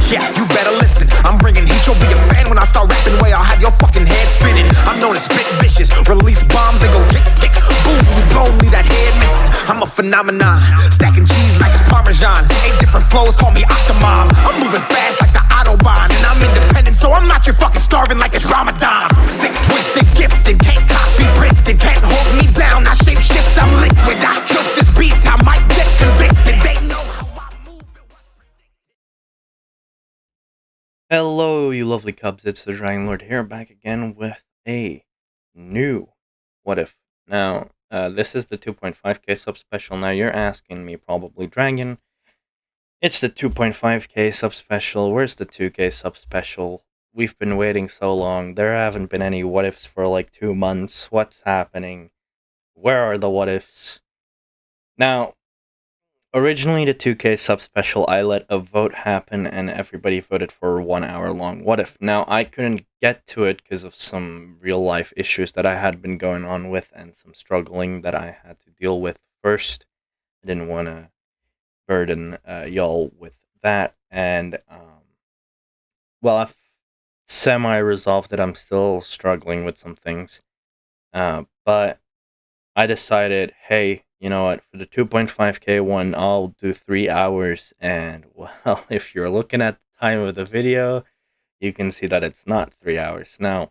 Yeah, you better listen. I'm bringing heat, you'll be a fan when I start rapping. Way I'll have your fucking head spinning. I'm known as spit vicious, release bombs, they go tick tick, boom. You blow me, that head missing. I'm a phenomenon, stacking cheese like it's Parmesan. 8 different flows, call me Octomom. I'm moving fast like the Autobahn, and I'm independent, so I'm not your fucking starving like it's Ramadan. Sick, twisted, gifted, can't copy, printed, can't hold me down. I shape shift, I'm liquid. I killed this beat, I might get convicted. They know how I move. Hello, you lovely cubs, it's the Dragon Lord here, back again with a new What If. Now, this is the 2.5k subspecial. Now, you're asking me probably, Dragon, it's the 2.5k subspecial, where's the 2k subspecial? We've been waiting so long, there haven't been any What Ifs for like 2 months, what's happening? Where are the What Ifs? Now, originally, the 2K subspecial, I let a vote happen and everybody voted for a 1 hour long What If. Now, I couldn't get to it because of some real life issues that I had been going on with and some struggling that I had to deal with first. I didn't want to burden y'all with that. And, well, I've semi-resolved it. I'm still struggling with some things. But I decided, hey, you know what, for the 2.5k one, I'll do 3 hours, and, well, if you're looking at the time of the video, you can see that it's not 3 hours. Now,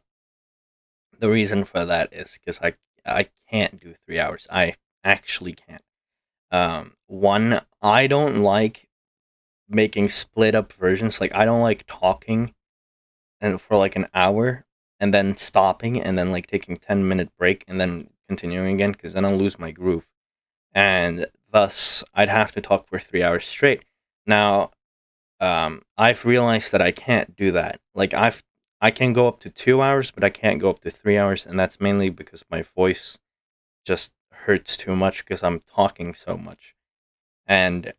the reason for that is because I can't do 3 hours. I actually can't. One, I don't like making split-up versions. Like, I don't like talking and for, like, an hour, and then stopping, and then, like, taking 10-minute break, and then continuing again, because then I'll lose my groove. And thus, I'd have to talk for 3 hours straight. Now, I've realized that I can't do that. Like, I can go up to 2 hours, but I can't go up to 3 hours, and that's mainly because my voice just hurts too much because I'm talking so much. And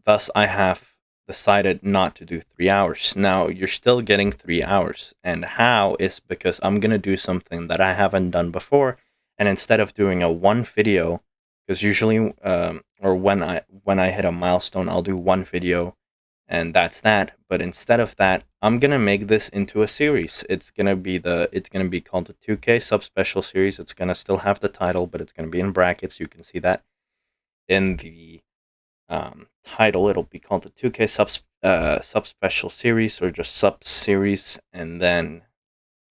thus, I have decided not to do 3 hours. Now, you're still getting 3 hours, and how is because I'm gonna do something that I haven't done before, and instead of doing a one video, because usually, or when I hit a milestone, I'll do one video, and that's that. But instead of that, I'm gonna make this into a series. It's gonna be called the 2K subspecial series. It's gonna still have the title, but it's gonna be in brackets. You can see that in the title. It'll be called the 2K subspecial series, or just sub series, and then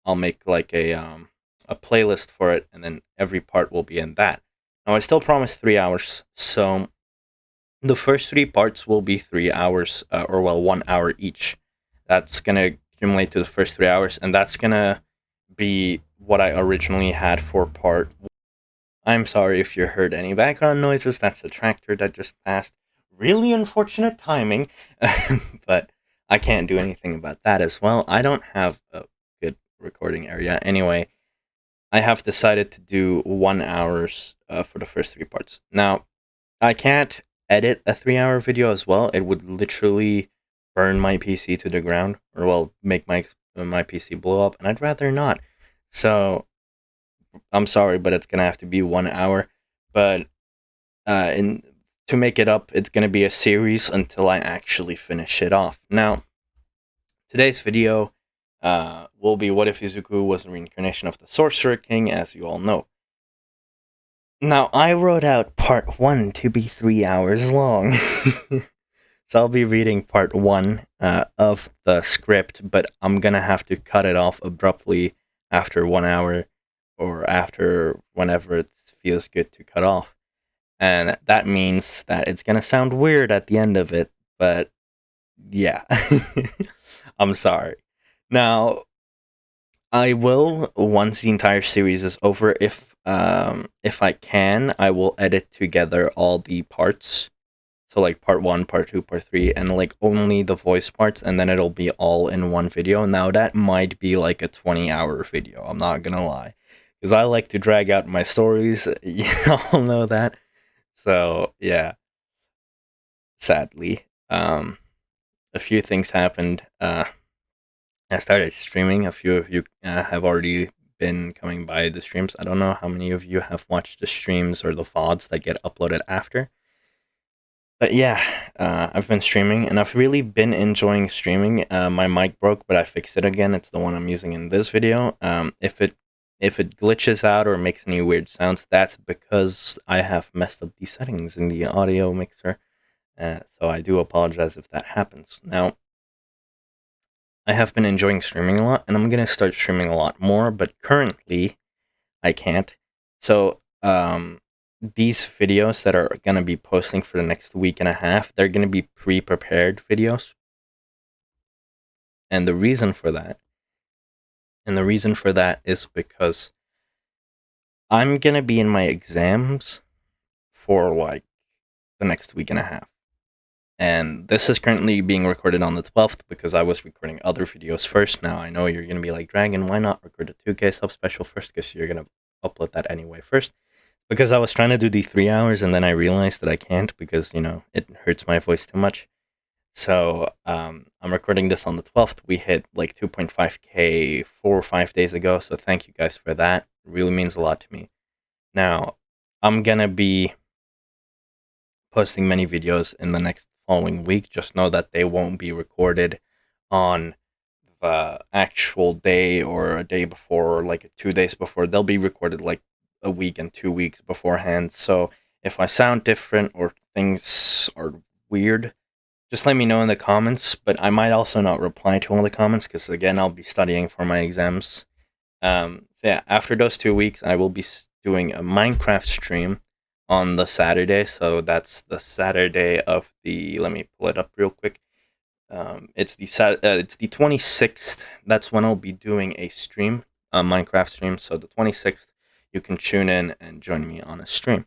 I'll make like a playlist for it, and then every part will be in that. Now, I still promise 3 hours, so the first 3 parts will be 3 hours, or well, 1 hour each. That's gonna accumulate to the first 3 hours, and that's gonna be what I originally had for part 1. I'm sorry if you heard any background noises, that's a tractor that just passed. Really unfortunate timing, but I can't do anything about that as well. I don't have a good recording area. Anyway, I have decided to do 1 hours for the first 3 parts. Now, I can't edit a 3-hour video as well. It would literally burn my PC to the ground, or well, make my PC blow up, and I'd rather not. So, I'm sorry, but it's gonna have to be 1 hour. But to make it up, it's gonna be a series until I actually finish it off. Now, today's video will be What If Izuku was a reincarnation of the Sorcerer King, as you all know. Now, I wrote out part 1 to be 3 hours long. So I'll be reading part 1 of the script, but I'm gonna have to cut it off abruptly after 1 hour, or after whenever it feels good to cut off. And that means that it's gonna sound weird at the end of it, but yeah. I'm sorry. Now, I will, once the entire series is over, if I can, I will edit together all the parts. So like part 1, part 2, part 3, and like only the voice parts, and then it'll be all in one video. Now that might be like a 20-hour video, I'm not gonna lie. Because I like to drag out my stories, you all know that. So, yeah. Sadly. A few things happened. I started streaming. A few of you have already been coming by the streams. I don't know how many of you have watched the streams or the VODs that get uploaded after. But yeah, I've been streaming, and I've really been enjoying streaming. My mic broke, but I fixed it again. It's the one I'm using in this video. If it glitches out or makes any weird sounds, that's because I have messed up the settings in the audio mixer. So I do apologize if that happens. Now, I have been enjoying streaming a lot, and I'm gonna start streaming a lot more. But currently, I can't. So, these videos that are going to be posting for the next week and a half, they're going to be pre-prepared videos. And the reason for that, is because I'm going to be in my exams for like the next week and a half. And this is currently being recorded on the 12th because I was recording other videos first. Now, I know you're going to be like, Dragon, why not record a 2K sub special first? Because you're going to upload that anyway first. Because I was trying to do the 3 hours and then I realized that I can't because, it hurts my voice too much. So I'm recording this on the 12th. We hit like 2.5K 4 or 5 days ago. So thank you guys for that. It really means a lot to me. Now, I'm going to be posting many videos in the next following week. Just know that they won't be recorded on the actual day or a day before or like 2 days before. They'll be recorded like a week and 2 weeks beforehand. So if I sound different or things are weird, just let me know in the comments. But I might also not reply to all the comments because again, I'll be studying for my exams. So yeah, after those 2 weeks, I will be doing a Minecraft stream on the Saturday. So that's the Saturday of the. Let me pull it up real quick. It's the 26th. That's when I'll be doing a stream, a Minecraft stream. So the 26th, you can tune in and join me on a stream.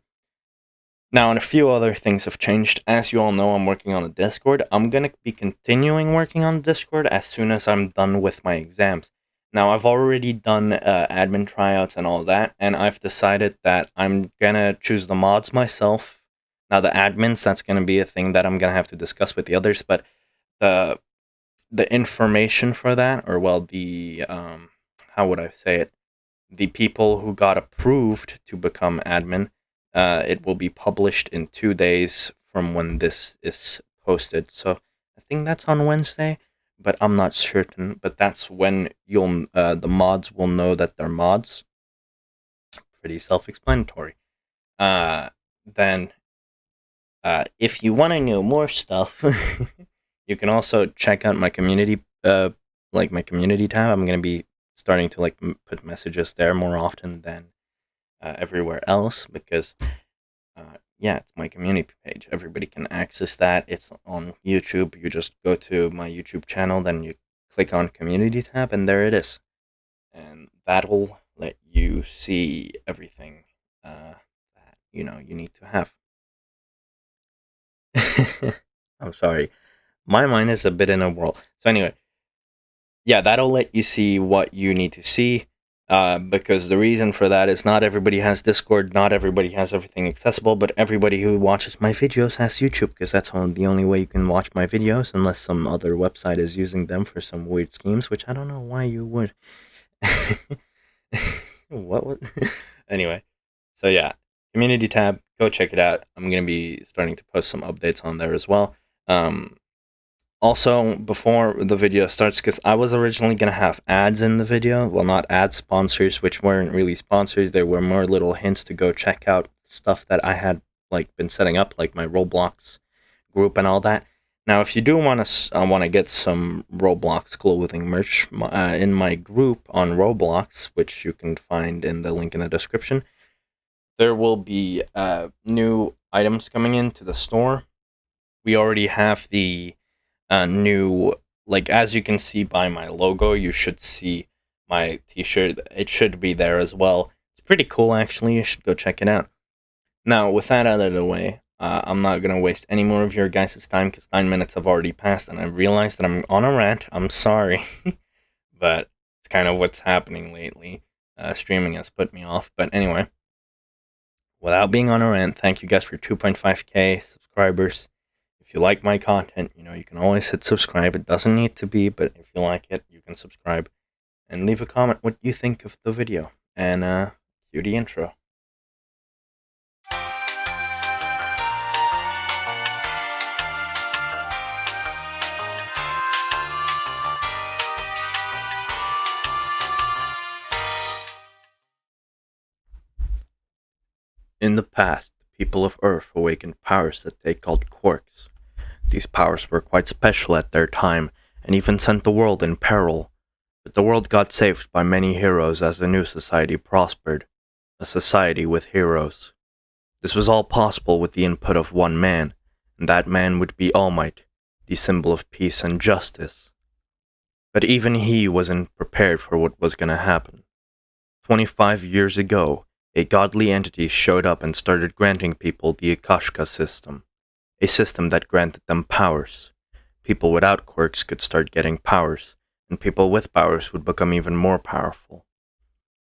Now, and a few other things have changed. As you all know, I'm working on the Discord. I'm going to be continuing working on the Discord as soon as I'm done with my exams. Now, I've already done admin tryouts and all that, and I've decided that I'm going to choose the mods myself. Now, the admins, that's going to be a thing that I'm going to have to discuss with the others, but the information for that, or well, the, how would I say it? The people who got approved to become admin, it will be published in 2 days from when this is posted. So I think that's on Wednesday, but I'm not certain. But that's when the mods will know that they're mods. Pretty self-explanatory. Then, if you want to know more stuff, you can also check out my community, my community tab. I'm gonna be starting to put messages there more often than everywhere else because yeah, it's my community page. Everybody can access that. It's on YouTube. You just go to my YouTube channel, then you click on community tab, and there it is. And that'll let you see everything that you need to have. I'm sorry. My mind is a bit in a whirl. So anyway, yeah, that'll let you see what you need to see. Because the reason for that is not everybody has Discord, not everybody has everything accessible, but everybody who watches my videos has YouTube, because that's the only way you can watch my videos, unless some other website is using them for some weird schemes, which I don't know why you would. What would? Anyway, so yeah, community tab, go check it out. I'm going to be starting to post some updates on there as well. Also, before the video starts, because I was originally going to have ads in the video, well, not ads, sponsors, which weren't really sponsors, there were more little hints to go check out stuff that I had been setting up, like my Roblox group and all that. Now, if you do want to get some Roblox clothing merch in my group on Roblox, which you can find in the link in the description, there will be new items coming into the store. We already have the new, as you can see by my logo, you should see my t-shirt. It should be there as well. It's pretty cool, actually. You should go check it out. Now, with that out of the way, I'm not going to waste any more of your guys' time because 9 minutes have already passed and I realized that I'm on a rant. I'm sorry, but it's kind of what's happening lately. Streaming has put me off. But anyway, without being on a rant, thank you guys for 2.5K subscribers. If you like my content, you can always hit subscribe. It doesn't need to be, but if you like it, you can subscribe. And leave a comment what you think of the video. And cue the intro. In the past, the people of Earth awakened powers that they called quirks. These powers were quite special at their time, and even sent the world in peril. But the world got saved by many heroes as the new society prospered, a society with heroes. This was all possible with the input of one man, and that man would be All Might, the symbol of peace and justice. But even he wasn't prepared for what was going to happen. 25 years ago, a godly entity showed up and started granting people the Akashka system, a system that granted them powers. People without quirks could start getting powers, and people with powers would become even more powerful.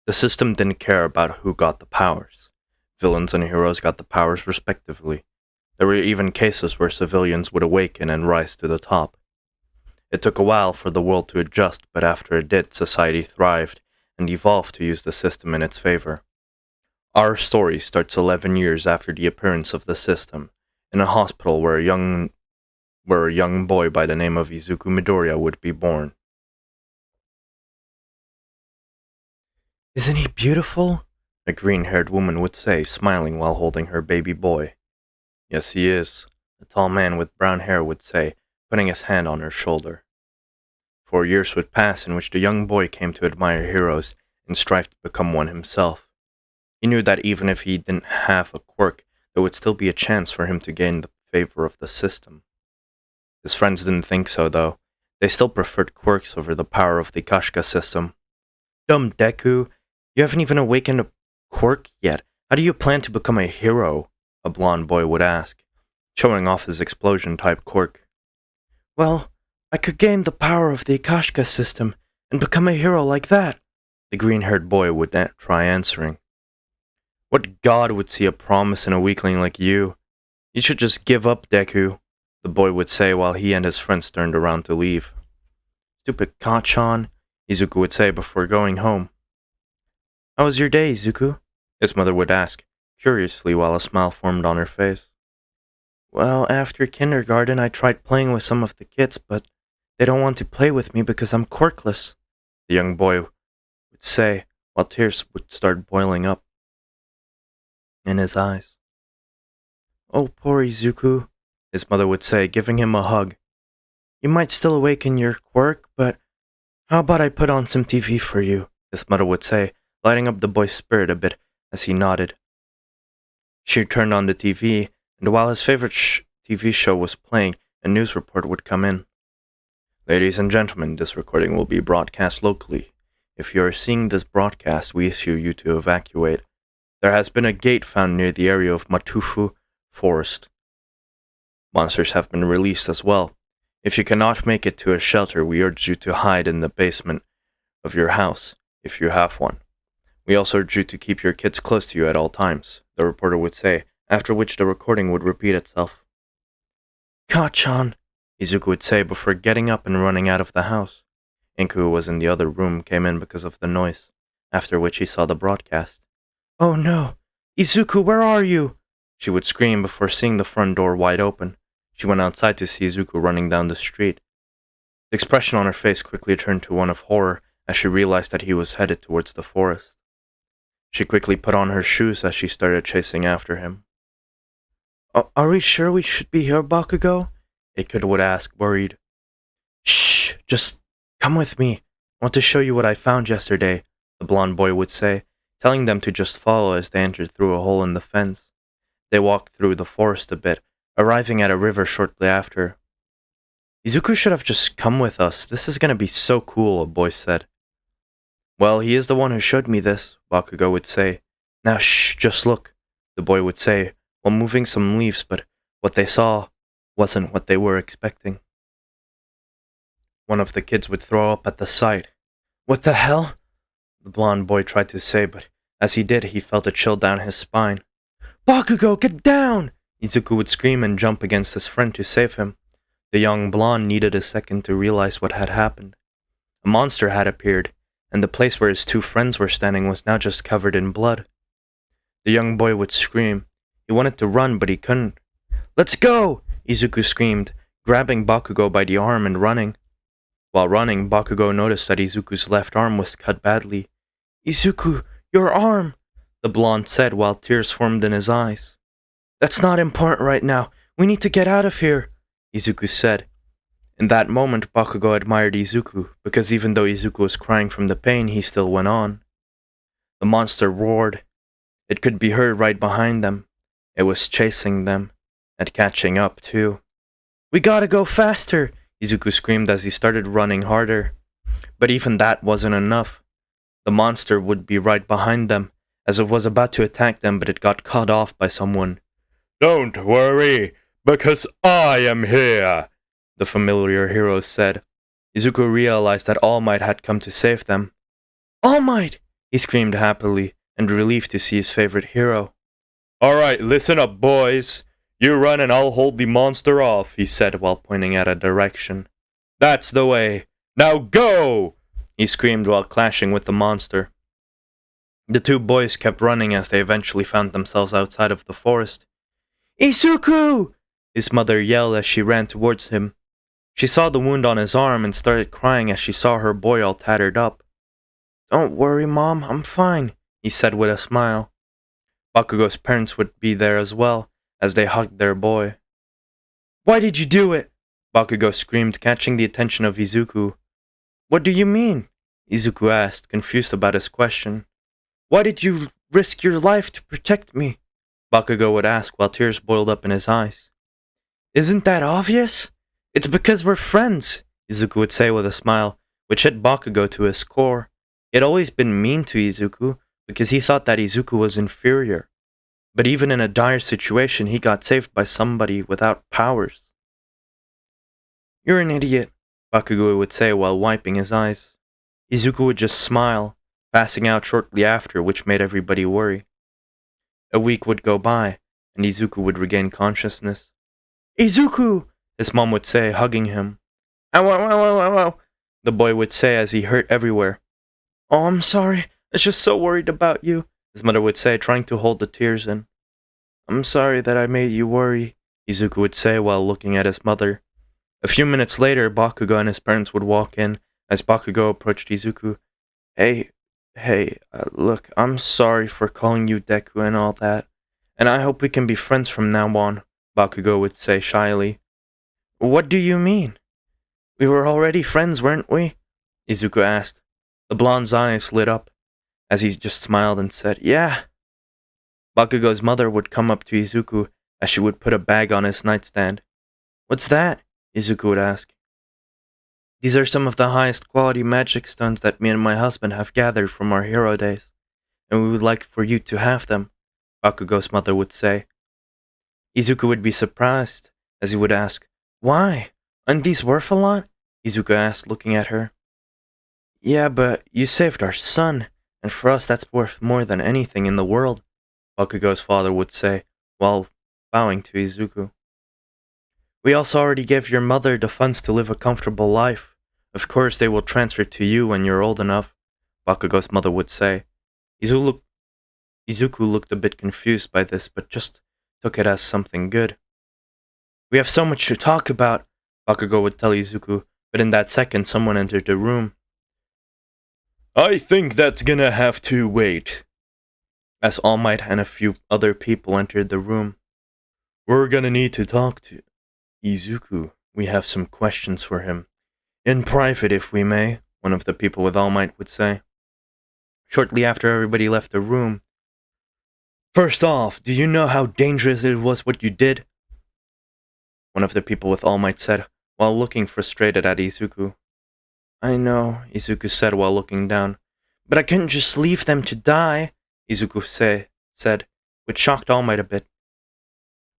The system didn't care about who got the powers. Villains and heroes got the powers respectively. There were even cases where civilians would awaken and rise to the top. It took a while for the world to adjust, but after it did, society thrived and evolved to use the system in its favor. Our story starts 11 years after the appearance of the system, in a hospital where a young boy by the name of Izuku Midoriya would be born. "Isn't he beautiful?" a green-haired woman would say, smiling while holding her baby boy. "Yes, he is," a tall man with brown hair would say, putting his hand on her shoulder. 4 years would pass in which the young boy came to admire heroes and strive to become one himself. He knew that even if he didn't have a quirk, there would still be a chance for him to gain the favor of the system. His friends didn't think so, though. They still preferred quirks over the power of the Kashka system. "Dumb Deku, you haven't even awakened a quirk yet. How do you plan to become a hero?" a blonde boy would ask, showing off his explosion-type quirk. "Well, I could gain the power of the Akashka system and become a hero like that," the green-haired boy would try answering. "What god would see a promise in a weakling like you? You should just give up, Deku," the boy would say while he and his friends turned around to leave. "Stupid Kacchan," Izuku would say before going home. "How was your day, Izuku?" his mother would ask, curiously while a smile formed on her face. "Well, after kindergarten I tried playing with some of the kids, but they don't want to play with me because I'm quirkless," the young boy would say, while tears would start boiling up in his eyes. "Oh, poor Izuku," his mother would say, giving him a hug. "You might still awaken your quirk, but how about I put on some TV for you?" his mother would say, lighting up the boy's spirit a bit as he nodded. She turned on the TV, and while his favorite TV show was playing, a news report would come in. "Ladies and gentlemen, this recording will be broadcast locally. If you are seeing this broadcast, we issue you to evacuate. There has been a gate found near the area of Matufu Forest. Monsters have been released as well. If you cannot make it to a shelter, we urge you to hide in the basement of your house, if you have one. We also urge you to keep your kids close to you at all times," the reporter would say, after which the recording would repeat itself. "Kacchan," Izuku would say before getting up and running out of the house. Inku, who was in the other room, came in because of the noise, after which he saw the broadcast. "Oh no! Izuku, where are you?" she would scream before seeing the front door wide open. She went outside to see Izuku running down the street. The expression on her face quickly turned to one of horror as she realized that he was headed towards the forest. She quickly put on her shoes as she started chasing after him. Are we sure we should be here, Bakugo?" a kid would ask, worried. "Shh, just come with me. I want to show you what I found yesterday," the blonde boy would say, telling them to just follow as they entered through a hole in the fence. They walked through the forest a bit, arriving at a river shortly after. "Izuku should have just come with us. This is going to be so cool," a boy said. "Well, he is the one who showed me this," Bakugo would say. "Now shh, just look," the boy would say, while moving some leaves, but what they saw wasn't what they were expecting. One of the kids would throw up at the sight. "What the hell?" the blonde boy tried to say, but as he did, he felt a chill down his spine. "Bakugo, get down!" Izuku would scream and jump against his friend to save him. The young blonde needed a second to realize what had happened. A monster had appeared, and the place where his two friends were standing was now just covered in blood. The young boy would scream. He wanted to run, but he couldn't. "Let's go!" Izuku screamed, grabbing Bakugo by the arm and running. While running, Bakugo noticed that Izuku's left arm was cut badly. "Izuku, your arm!" the blonde said while tears formed in his eyes. That's not important right now. We need to get out of here, Izuku said. In that moment, Bakugo admired Izuku, because even though Izuku was crying from the pain, he still went on. The monster roared. It could be heard right behind them. It was chasing them, and catching up, too. We gotta go faster, Izuku screamed as he started running harder. But even that wasn't enough. The monster would be right behind them, as it was about to attack them, but it got cut off by someone. Don't worry, because I am here, the familiar hero said. Izuku realized that All Might had come to save them. All Might! He screamed happily, and relieved to see his favorite hero. Alright, listen up, boys. You run and I'll hold the monster off, he said while pointing at a direction. That's the way. Now go! He screamed while clashing with the monster. The two boys kept running as they eventually found themselves outside of the forest. Izuku! His mother yelled as she ran towards him. She saw the wound on his arm and started crying as she saw her boy all tattered up. Don't worry, Mom, I'm fine, he said with a smile. Bakugo's parents would be there as well, as they hugged their boy. Why did you do it? Bakugo screamed, catching the attention of Izuku. What do you mean? Izuku asked, confused about his question. Why did you risk your life to protect me? Bakugo would ask while tears boiled up in his eyes. Isn't that obvious? It's because we're friends, Izuku would say with a smile, which hit Bakugo to his core. He had always been mean to Izuku because he thought that Izuku was inferior. But even in a dire situation, he got saved by somebody without powers. You're an idiot, Bakugo would say while wiping his eyes. Izuku would just smile, passing out shortly after, which made everybody worry. A week would go by, and Izuku would regain consciousness. Izuku! His mom would say, hugging him. Ow, ow, ow, ow, ow, ow, the boy would say as he hurt everywhere. Oh, I'm sorry. I was just so worried about you, his mother would say, trying to hold the tears in. I'm sorry that I made you worry, Izuku would say while looking at his mother. A few minutes later, Bakugo and his parents would walk in as Bakugo approached Izuku. Hey, look, I'm sorry for calling you Deku and all that, and I hope we can be friends from now on, Bakugo would say shyly. What do you mean? We were already friends, weren't we? Izuku asked. The blonde's eyes lit up, as he just smiled and said, Yeah. Bakugo's mother would come up to Izuku as she would put a bag on his nightstand. What's that? Izuku would ask. These are some of the highest quality magic stones that me and my husband have gathered from our hero days, and we would like for you to have them, Bakugo's mother would say. Izuku would be surprised, as he would ask, Why? Aren't these worth a lot? Izuku asked, looking at her. Yeah, but you saved our son, and for us that's worth more than anything in the world, Bakugo's father would say, while bowing to Izuku. We also already gave your mother the funds to live a comfortable life. Of course they will transfer to you when you're old enough, Bakugo's mother would say. Izuku looked a bit confused by this, but just took it as something good. We have so much to talk about, Bakugo would tell Izuku, but in that second someone entered the room. I think that's gonna have to wait, as All Might and a few other people entered the room. We're gonna need to talk to Izuku. We have some questions for him. In private, if we may, one of the people with All Might would say. Shortly after everybody left the room. First off, do you know how dangerous it was what you did? One of the people with All Might said, while looking frustrated at Izuku. I know, Izuku said while looking down. But I couldn't just leave them to die, Izuku said, which shocked All Might a bit.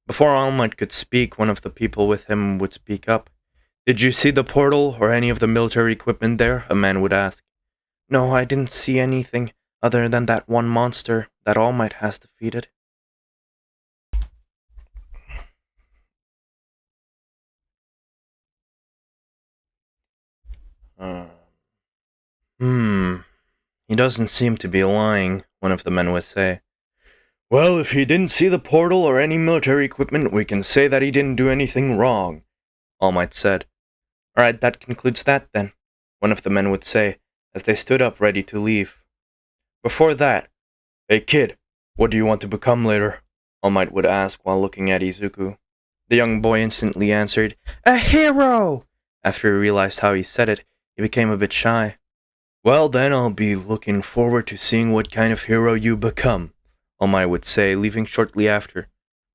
Before All Might could speak, one of the people with him would speak up. Did you see the portal or any of the military equipment there? A man would ask. No, I didn't see anything other than that one monster that All Might has defeated. He doesn't seem to be lying, one of the men would say. Well, if he didn't see the portal or any military equipment, we can say that he didn't do anything wrong, All Might said. Alright, that concludes that then, one of the men would say, as they stood up ready to leave. Before that, hey kid, What do you want to become later? All Might would ask while looking at Izuku. The young boy instantly answered, "A hero!" After he realized how he said it, he became a bit shy. Well, then I'll be looking forward to seeing what kind of hero you become, All Might would say, leaving shortly after.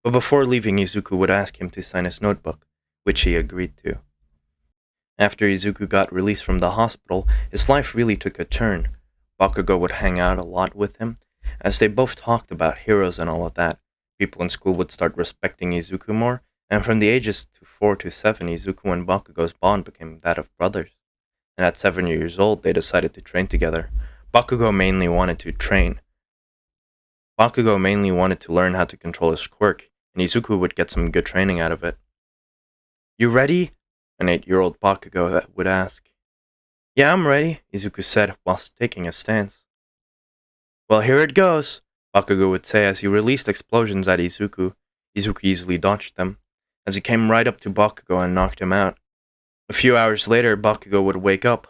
But before leaving, Izuku would ask him to sign his notebook, which he agreed to. After Izuku got released from the hospital, his life really took a turn. Bakugo would hang out a lot with him, as they both talked about heroes and all of that. People in school would start respecting Izuku more, and from the ages 4 to 7, Izuku and Bakugo's bond became that of brothers. And at 7 years old, they decided to train together. Bakugo mainly wanted to learn how to control his quirk, and Izuku would get some good training out of it. You ready? An 8-year-old Bakugo would ask. Yeah, I'm ready, Izuku said, whilst taking a stance. Well, here it goes, Bakugo would say as he released explosions at Izuku. Izuku easily dodged them, as he came right up to Bakugo and knocked him out. A few hours later, Bakugo would wake up.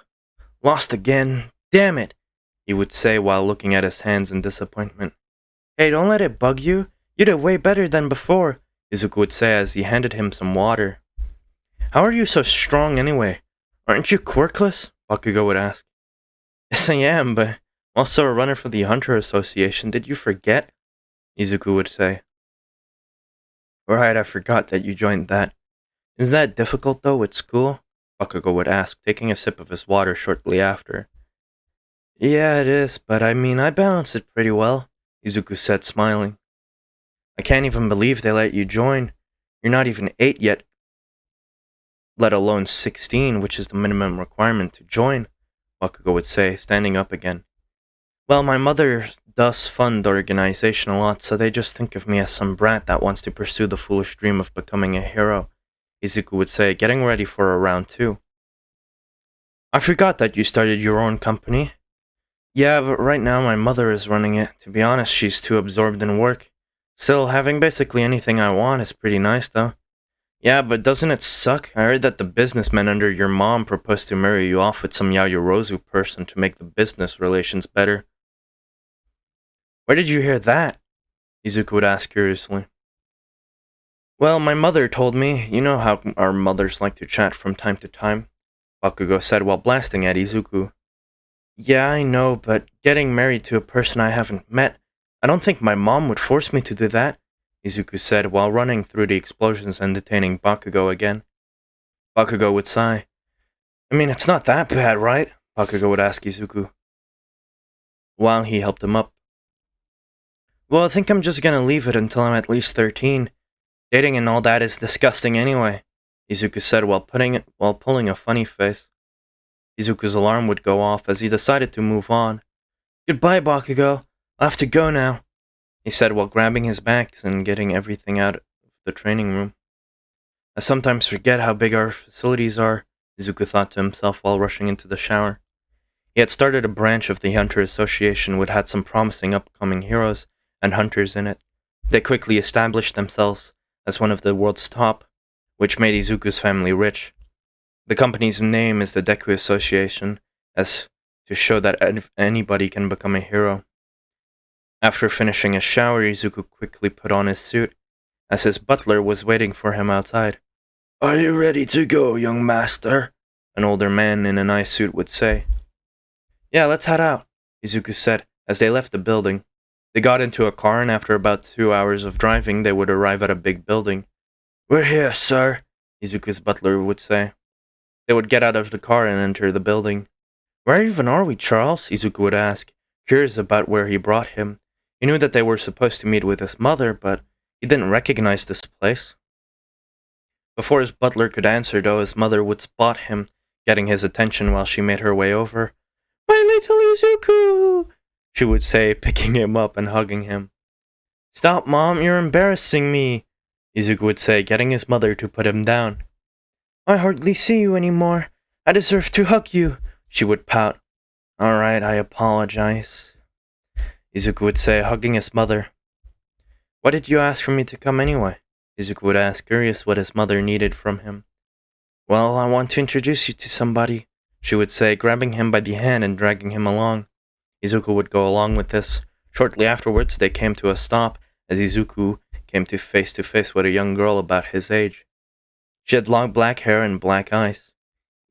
Lost again, damn it, he would say while looking at his hands in disappointment. Hey, don't let it bug you. You did way better than before, Izuku would say as he handed him some water. How are you so strong anyway? Aren't you quirkless? Bakugo would ask. Yes, I am, but I'm also a runner for the Hunter Association. Did you forget? Izuku would say. Right, I forgot that you joined that. Is that difficult, though, with school? Bakugo would ask, taking a sip of his water shortly after. Yeah, it is, but I balance it pretty well, Izuku said, smiling. I can't even believe they let you join. You're not even 8 yet, let alone 16, which is the minimum requirement to join, Bakugo would say, standing up again. Well, my mother does fund the organization a lot, so they just think of me as some brat that wants to pursue the foolish dream of becoming a hero, Izuku would say, getting ready for a round 2. I forgot that you started your own company. Yeah, but right now my mother is running it. To be honest, she's too absorbed in work. Still, having basically anything I want is pretty nice, though. Yeah, but doesn't it suck? I heard that the businessman under your mom proposed to marry you off with some Yayorozu person to make the business relations better. Where did you hear that? Izuku would ask curiously. Well, my mother told me. You know how our mothers like to chat from time to time, Bakugo said while blasting at Izuku. Yeah, I know, but getting married to a person I haven't met, I don't think my mom would force me to do that, Izuku said while running through the explosions and detaining Bakugo again. Bakugo would sigh. It's not that bad, right? Bakugo would ask Izuku, while he helped him up. Well, I think I'm just gonna leave it until I'm at least 13. Dating and all that is disgusting anyway, Izuku said while pulling a funny face. Izuku's alarm would go off as he decided to move on. Goodbye, Bakugo. I'll have to go now, he said while grabbing his bags and getting everything out of the training room. I sometimes forget how big our facilities are, Izuku thought to himself while rushing into the shower. He had started a branch of the Hunter Association which had some promising upcoming heroes and hunters in it. They quickly established themselves as one of the world's top, which made Izuku's family rich. The company's name is the Deku Association, as to show that anybody can become a hero. After finishing his shower, Izuku quickly put on his suit, as his butler was waiting for him outside. Are you ready to go, young master? An older man in a nice suit would say. Yeah, let's head out, Izuku said, as they left the building. They got into a car, and after about 2 hours of driving, they would arrive at a big building. We're here, sir, Izuku's butler would say. They would get out of the car and enter the building. Where even are we, Charles? Izuku would ask, curious about where he brought him. He knew that they were supposed to meet with his mother, but he didn't recognize this place. Before his butler could answer, though, his mother would spot him, getting his attention while she made her way over. My little Izuku, she would say, picking him up and hugging him. Stop, Mom, you're embarrassing me, Izuku would say, getting his mother to put him down. I hardly see you anymore. I deserve to hug you, she would pout. All right, I apologize, Izuku would say, hugging his mother. Why did you ask for me to come anyway? Izuku would ask, curious what his mother needed from him. Well, I want to introduce you to somebody, she would say, grabbing him by the hand and dragging him along. Izuku would go along with this, Shortly afterwards, they came to a stop as Izuku came to face with a young girl about his age. She had long black hair and black eyes.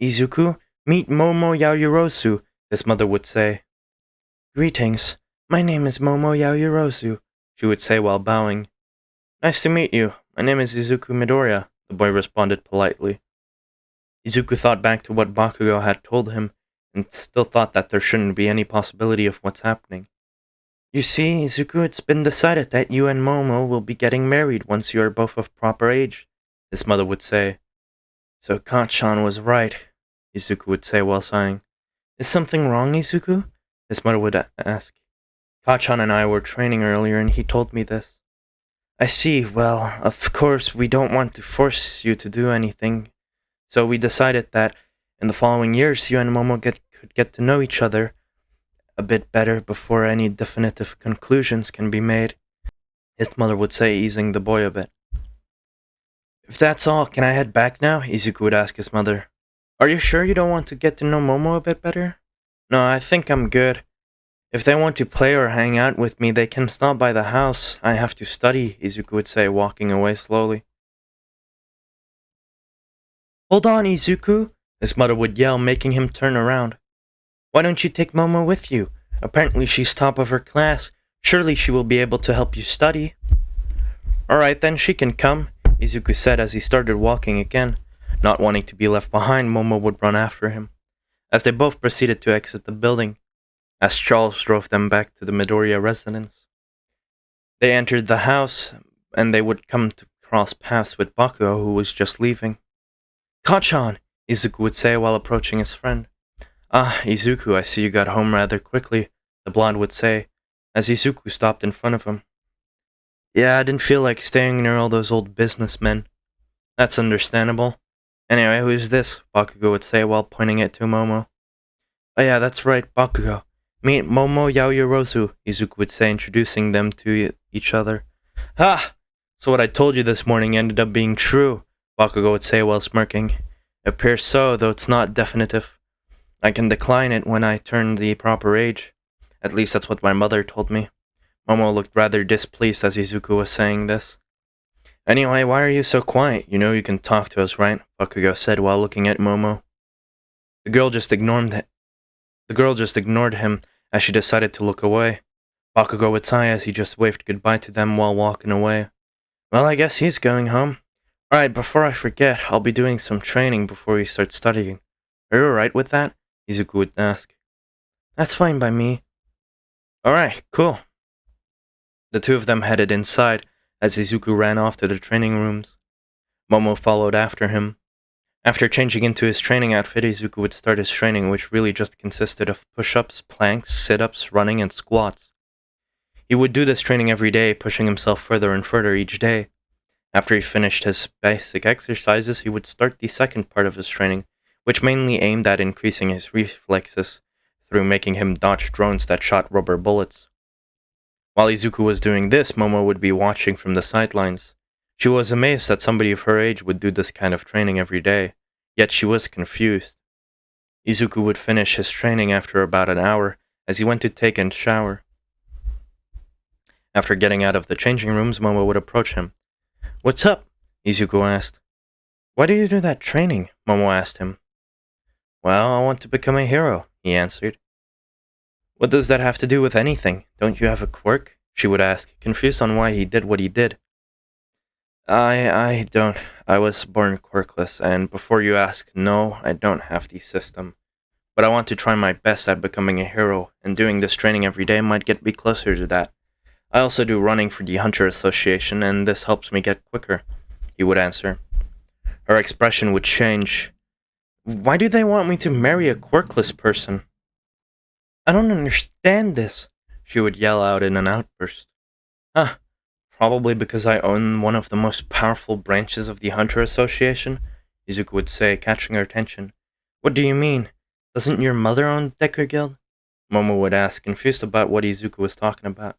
"Izuku, meet Momo Yaoyorozu," his mother would say. "Greetings. My name is Momo Yaoyorozu," she would say while bowing. "Nice to meet you. My name is Izuku Midoriya," the boy responded politely. Izuku thought back to what Bakugo had told him, and still thought that there shouldn't be any possibility of what's happening. "You see, Izuku, it's been decided that you and Momo will be getting married once you are both of proper age," his mother would say. "So Kacchan was right," Izuku would say while sighing. "Is something wrong, Izuku?" his mother would ask. "Kacchan and I were training earlier and he told me this." "I see. Well, of course, we don't want to force you to do anything. So we decided that in the following years, you and Momo could get to know each other a bit better before any definitive conclusions can be made," his mother would say, easing the boy a bit. "If that's all, can I head back now?" Izuku would ask his mother. "Are you sure you don't want to get to know Momo a bit better?" "No, I think I'm good. If they want to play or hang out with me, they can stop by the house. I have to study," Izuku would say, walking away slowly. "Hold on, Izuku," his mother would yell, making him turn around. "Why don't you take Momo with you? Apparently she's top of her class. Surely she will be able to help you study." "Alright then, she can come," Izuku said as he started walking again. Not wanting to be left behind, Momo would run after him, as they both proceeded to exit the building, as Charles drove them back to the Midoriya residence. They entered the house, and they would come to cross paths with Bakugo, who was just leaving. "Kacchan," Izuku would say while approaching his friend. "Ah, Izuku, I see you got home rather quickly," the blonde would say, as Izuku stopped in front of him. "Yeah, I didn't feel like staying near all those old businessmen." "That's understandable. Anyway, who's this?" Bakugo would say while pointing it to Momo. "Oh yeah, that's right, Bakugo. Meet Momo Yaoyorozu," Izuku would say, introducing them to each other. "Ha! So what I told you this morning ended up being true," Bakugo would say while smirking. "It appears so, though it's not definitive. I can decline it when I turn the proper age. At least that's what my mother told me." Momo looked rather displeased as Izuku was saying this. "Anyway, why are you so quiet? You know you can talk to us, right?" Bakugo said while looking at Momo. The girl just ignored him as she decided to look away. Bakugo would sigh as he just waved goodbye to them while walking away. "Well, I guess he's going home. Alright, before I forget, I'll be doing some training before we start studying. Are you alright with that?" Izuku would ask. "That's fine by me." "Alright, cool." The two of them headed inside as Izuku ran off to the training rooms. Momo followed after him. After changing into his training outfit, Izuku would start his training, which really just consisted of push-ups, planks, sit-ups, running, and squats. He would do this training every day, pushing himself further and further each day. After he finished his basic exercises, he would start the second part of his training, which mainly aimed at increasing his reflexes through making him dodge drones that shot rubber bullets. While Izuku was doing this, Momo would be watching from the sidelines. She was amazed that somebody of her age would do this kind of training every day, yet she was confused. Izuku would finish his training after about an hour as he went to take a shower. After getting out of the changing rooms, Momo would approach him. "What's up?" Izuku asked. "Why do you do that training?" Momo asked him. "Well, I want to become a hero," he answered. "What does that have to do with anything? Don't you have a quirk?" she would ask, confused on why he did what he did. I don't. I was born quirkless, and before you ask, no, I don't have the system. But I want to try my best at becoming a hero, and doing this training every day might get me closer to that. I also do running for the Hunter Association, and this helps me get quicker," he would answer. Her expression would change. "Why do they want me to marry a quirkless person?" "I don't understand this," she would yell out in an outburst. "Huh. Probably because I own one of the most powerful branches of the Hunter Association," Izuku would say, catching her attention. "What do you mean? Doesn't your mother own the Decker Guild?" Momo would ask, confused about what Izuku was talking about.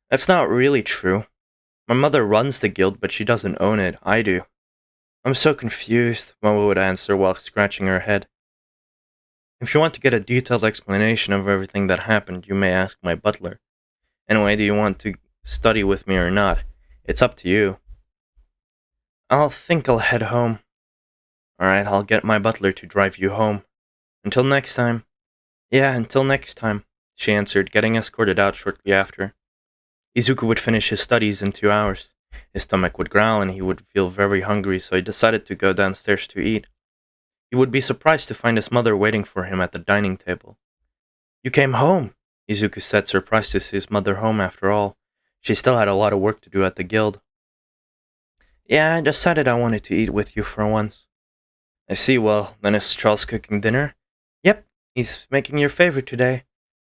"That's not really true. My mother runs the guild, but she doesn't own it. I do." "I'm so confused," Momo would answer while scratching her head. "If you want to get a detailed explanation of everything that happened, you may ask my butler." Anyway, do you want to study with me or not? It's up to you. I'll head home. Alright, I'll get my butler to drive you home. Until next time. Yeah, until next time, she answered, getting escorted out shortly after. Izuku would finish his studies in 2 hours. His stomach would growl and he would feel very hungry, so he decided to go downstairs to eat. He would be surprised to find his mother waiting for him at the dining table. You came home, Izuku said, surprised to see his mother home after all. She still had a lot of work to do at the guild. Yeah, I decided I wanted to eat with you for once. I see, well, then is Charles cooking dinner? Yep, he's making your favorite today.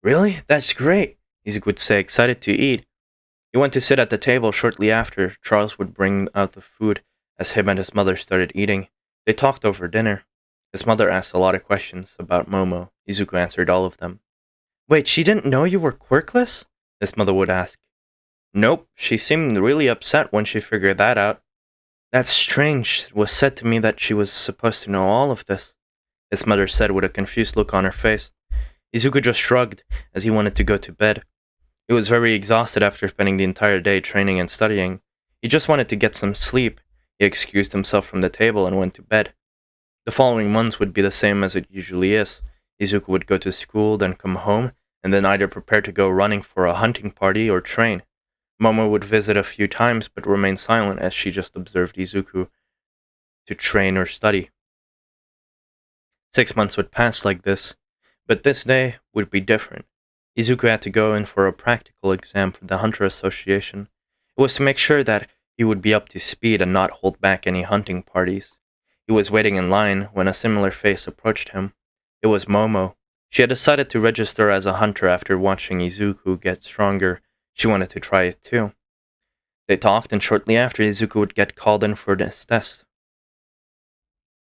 Really? That's great, Izuku would say, excited to eat. He went to sit at the table shortly after. Charles would bring out the food as him and his mother started eating. They talked over dinner. His mother asked a lot of questions about Momo. Izuku answered all of them. Wait, she didn't know you were quirkless? His mother would ask. Nope, she seemed really upset when she figured that out. That's strange. It was said to me that she was supposed to know all of this, his mother said with a confused look on her face. Izuku just shrugged as he wanted to go to bed. He was very exhausted after spending the entire day training and studying. He just wanted to get some sleep. He excused himself from the table and went to bed. The following months would be the same as it usually is. Izuku would go to school, then come home, and then either prepare to go running for a hunting party or train. Momo would visit a few times but remain silent as she just observed Izuku to train or study. 6 months would pass like this, but this day would be different. Izuku had to go in for a practical exam for the Hunter Association. It was to make sure that he would be up to speed and not hold back any hunting parties. He was waiting in line when a similar face approached him. It was Momo. She had decided to register as a hunter after watching Izuku get stronger. She wanted to try it too. They talked, and shortly after, Izuku would get called in for this test.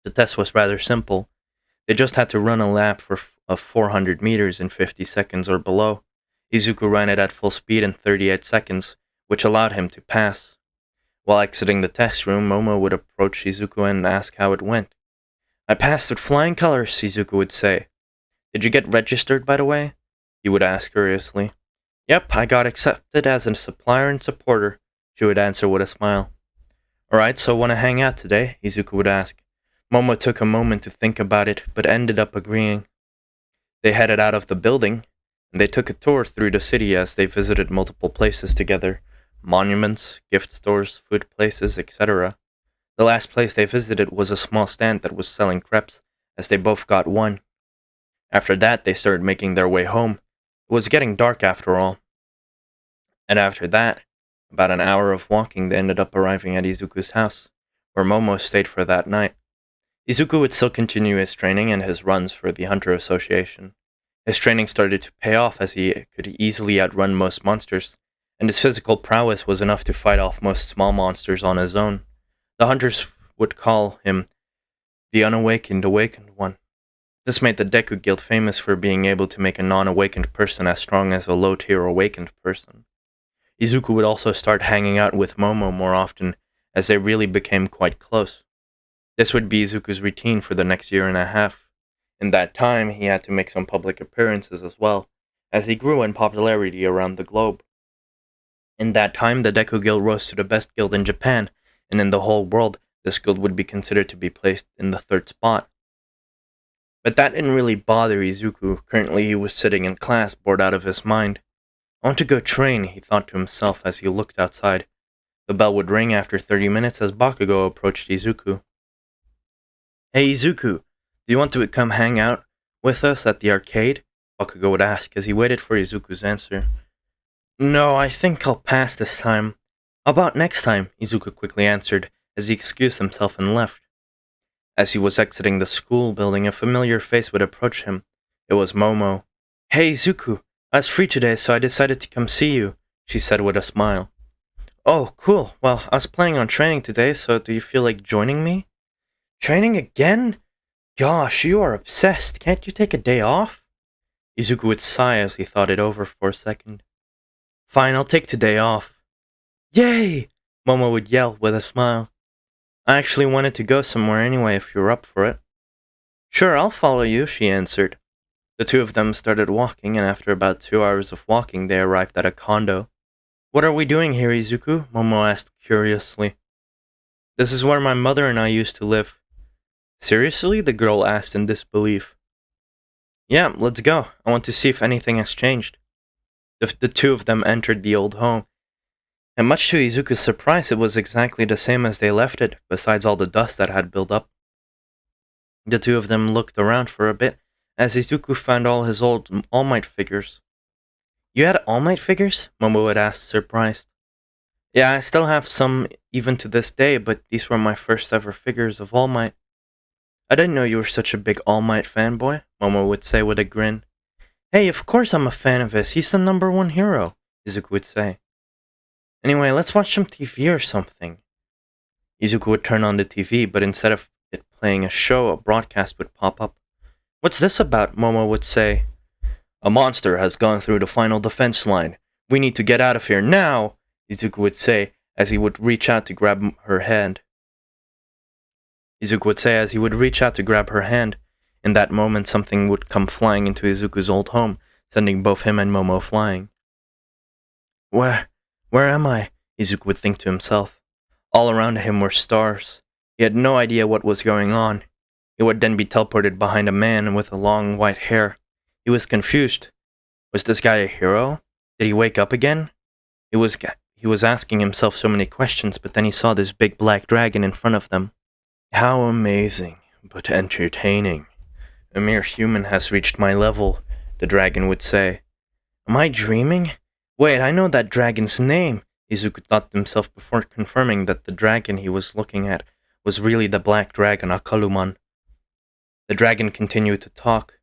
The test was rather simple. They just had to run a lap of 400 meters in 50 seconds or below. Izuku ran it at full speed in 38 seconds, which allowed him to pass. While exiting the test room, Momo would approach Izuku and ask how it went. I passed with flying colors, Izuku would say. Did you get registered, by the way? He would ask curiously. Yep, I got accepted as a supplier and supporter, she would answer with a smile. Alright, so wanna hang out today? Izuku would ask. Momo took a moment to think about it, but ended up agreeing. They headed out of the building, and they took a tour through the city as they visited multiple places together. Monuments, gift stores, food places, etc. The last place they visited was a small stand that was selling crepes, as they both got one. After that, they started making their way home. It was getting dark after all. And after that, about an hour of walking, they ended up arriving at Izuku's house, where Momo stayed for that night. Izuku would still continue his training and his runs for the Hunter Association. His training started to pay off as he could easily outrun most monsters, and his physical prowess was enough to fight off most small monsters on his own. The hunters would call him the Unawakened Awakened One. This made the Deku Guild famous for being able to make a non-awakened person as strong as a low-tier awakened person. Izuku would also start hanging out with Momo more often, as they really became quite close. This would be Izuku's routine for the next year and a half. In that time, he had to make some public appearances as well, as he grew in popularity around the globe. In that time, the Deku Guild rose to the best guild in Japan, and in the whole world, this guild would be considered to be placed in the 3rd spot. But that didn't really bother Izuku. Currently, he was sitting in class, bored out of his mind. I want to go train, he thought to himself as he looked outside. The bell would ring after 30 minutes as Bakugo approached Izuku. Hey Izuku, do you want to come hang out with us at the arcade? Bakugo would ask as he waited for Izuku's answer. No, I think I'll pass this time. How about next time? Izuku quickly answered as he excused himself and left. As he was exiting the school building, a familiar face would approach him. It was Momo. Hey Izuku, I was free today, so I decided to come see you, she said with a smile. Oh, cool. Well, I was planning on training today, so do you feel like joining me? Training again? Gosh, you are obsessed. Can't you take a day off? Izuku would sigh as he thought it over for a second. Fine, I'll take today off. Yay! Momo would yell with a smile. I actually wanted to go somewhere anyway if you're up for it. Sure, I'll follow you, she answered. The two of them started walking, and after about 2 hours of walking, they arrived at a condo. "What are we doing here, Izuku?" Momo asked curiously. "This is where my mother and I used to live." "Seriously?" the girl asked in disbelief. "Yeah, let's go. I want to see if anything has changed." The two of them entered the old home, and much to Izuku's surprise, it was exactly the same as they left it, besides all the dust that had built up. The two of them looked around for a bit, as Izuku found all his old All Might figures. "You had All Might figures?" Momo had asked, surprised. "Yeah, I still have some even to this day, but these were my first ever figures of All Might." "I didn't know you were such a big All Might fanboy," Momo would say with a grin. "Hey, of course I'm a fan of his. He's the #1 hero," Izuku would say. "Anyway, let's watch some TV or something." Izuku would turn on the TV, but instead of it playing a show, a broadcast would pop up. "What's this about?" Momo would say. "A monster has gone through the final defense line. We need to get out of here now," Izuku would say as he would reach out to grab her hand. In that moment, something would come flying into Izuku's old home, sending both him and Momo flying. Where am I?" Izuku would think to himself. All around him were stars. He had no idea what was going on. He would then be teleported behind a man with long white hair. He was confused. Was this guy a hero? Did he wake up again? He was asking himself so many questions, but then he saw this big black dragon in front of them. "How amazing, but entertaining. A mere human has reached my level," the dragon would say. "Am I dreaming? Wait, I know that dragon's name," Izuku thought to himself before confirming that the dragon he was looking at was really the black dragon Akaluman. The dragon continued to talk.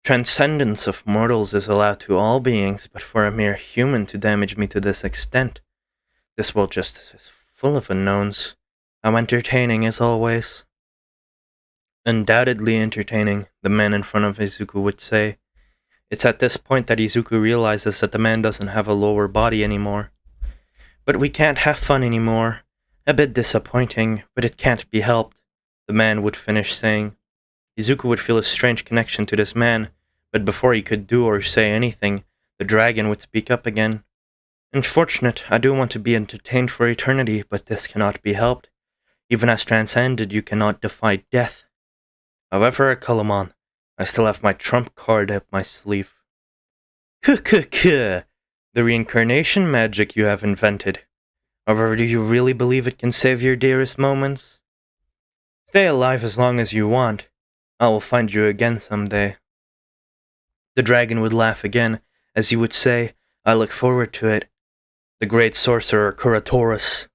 "Transcendence of mortals is allowed to all beings, but for a mere human to damage me to this extent, this world just is full of unknowns. How entertaining as always." "Undoubtedly entertaining," the man in front of Izuku would say. It's at this point that Izuku realizes that the man doesn't have a lower body anymore. "But we can't have fun anymore. A bit disappointing, but it can't be helped," the man would finish saying. Izuku would feel a strange connection to this man, but before he could do or say anything, the dragon would speak up again. "Unfortunate, I do want to be entertained for eternity, but this cannot be helped. Even as transcended, you cannot defy death. However, Kalaman, I still have my trump card up my sleeve." "Kuh, the reincarnation magic you have invented. However, do you really believe it can save your dearest moments? Stay alive as long as you want. I will find you again someday." The dragon would laugh again, as he would say, "I look forward to it. The great sorcerer Kuratoris,"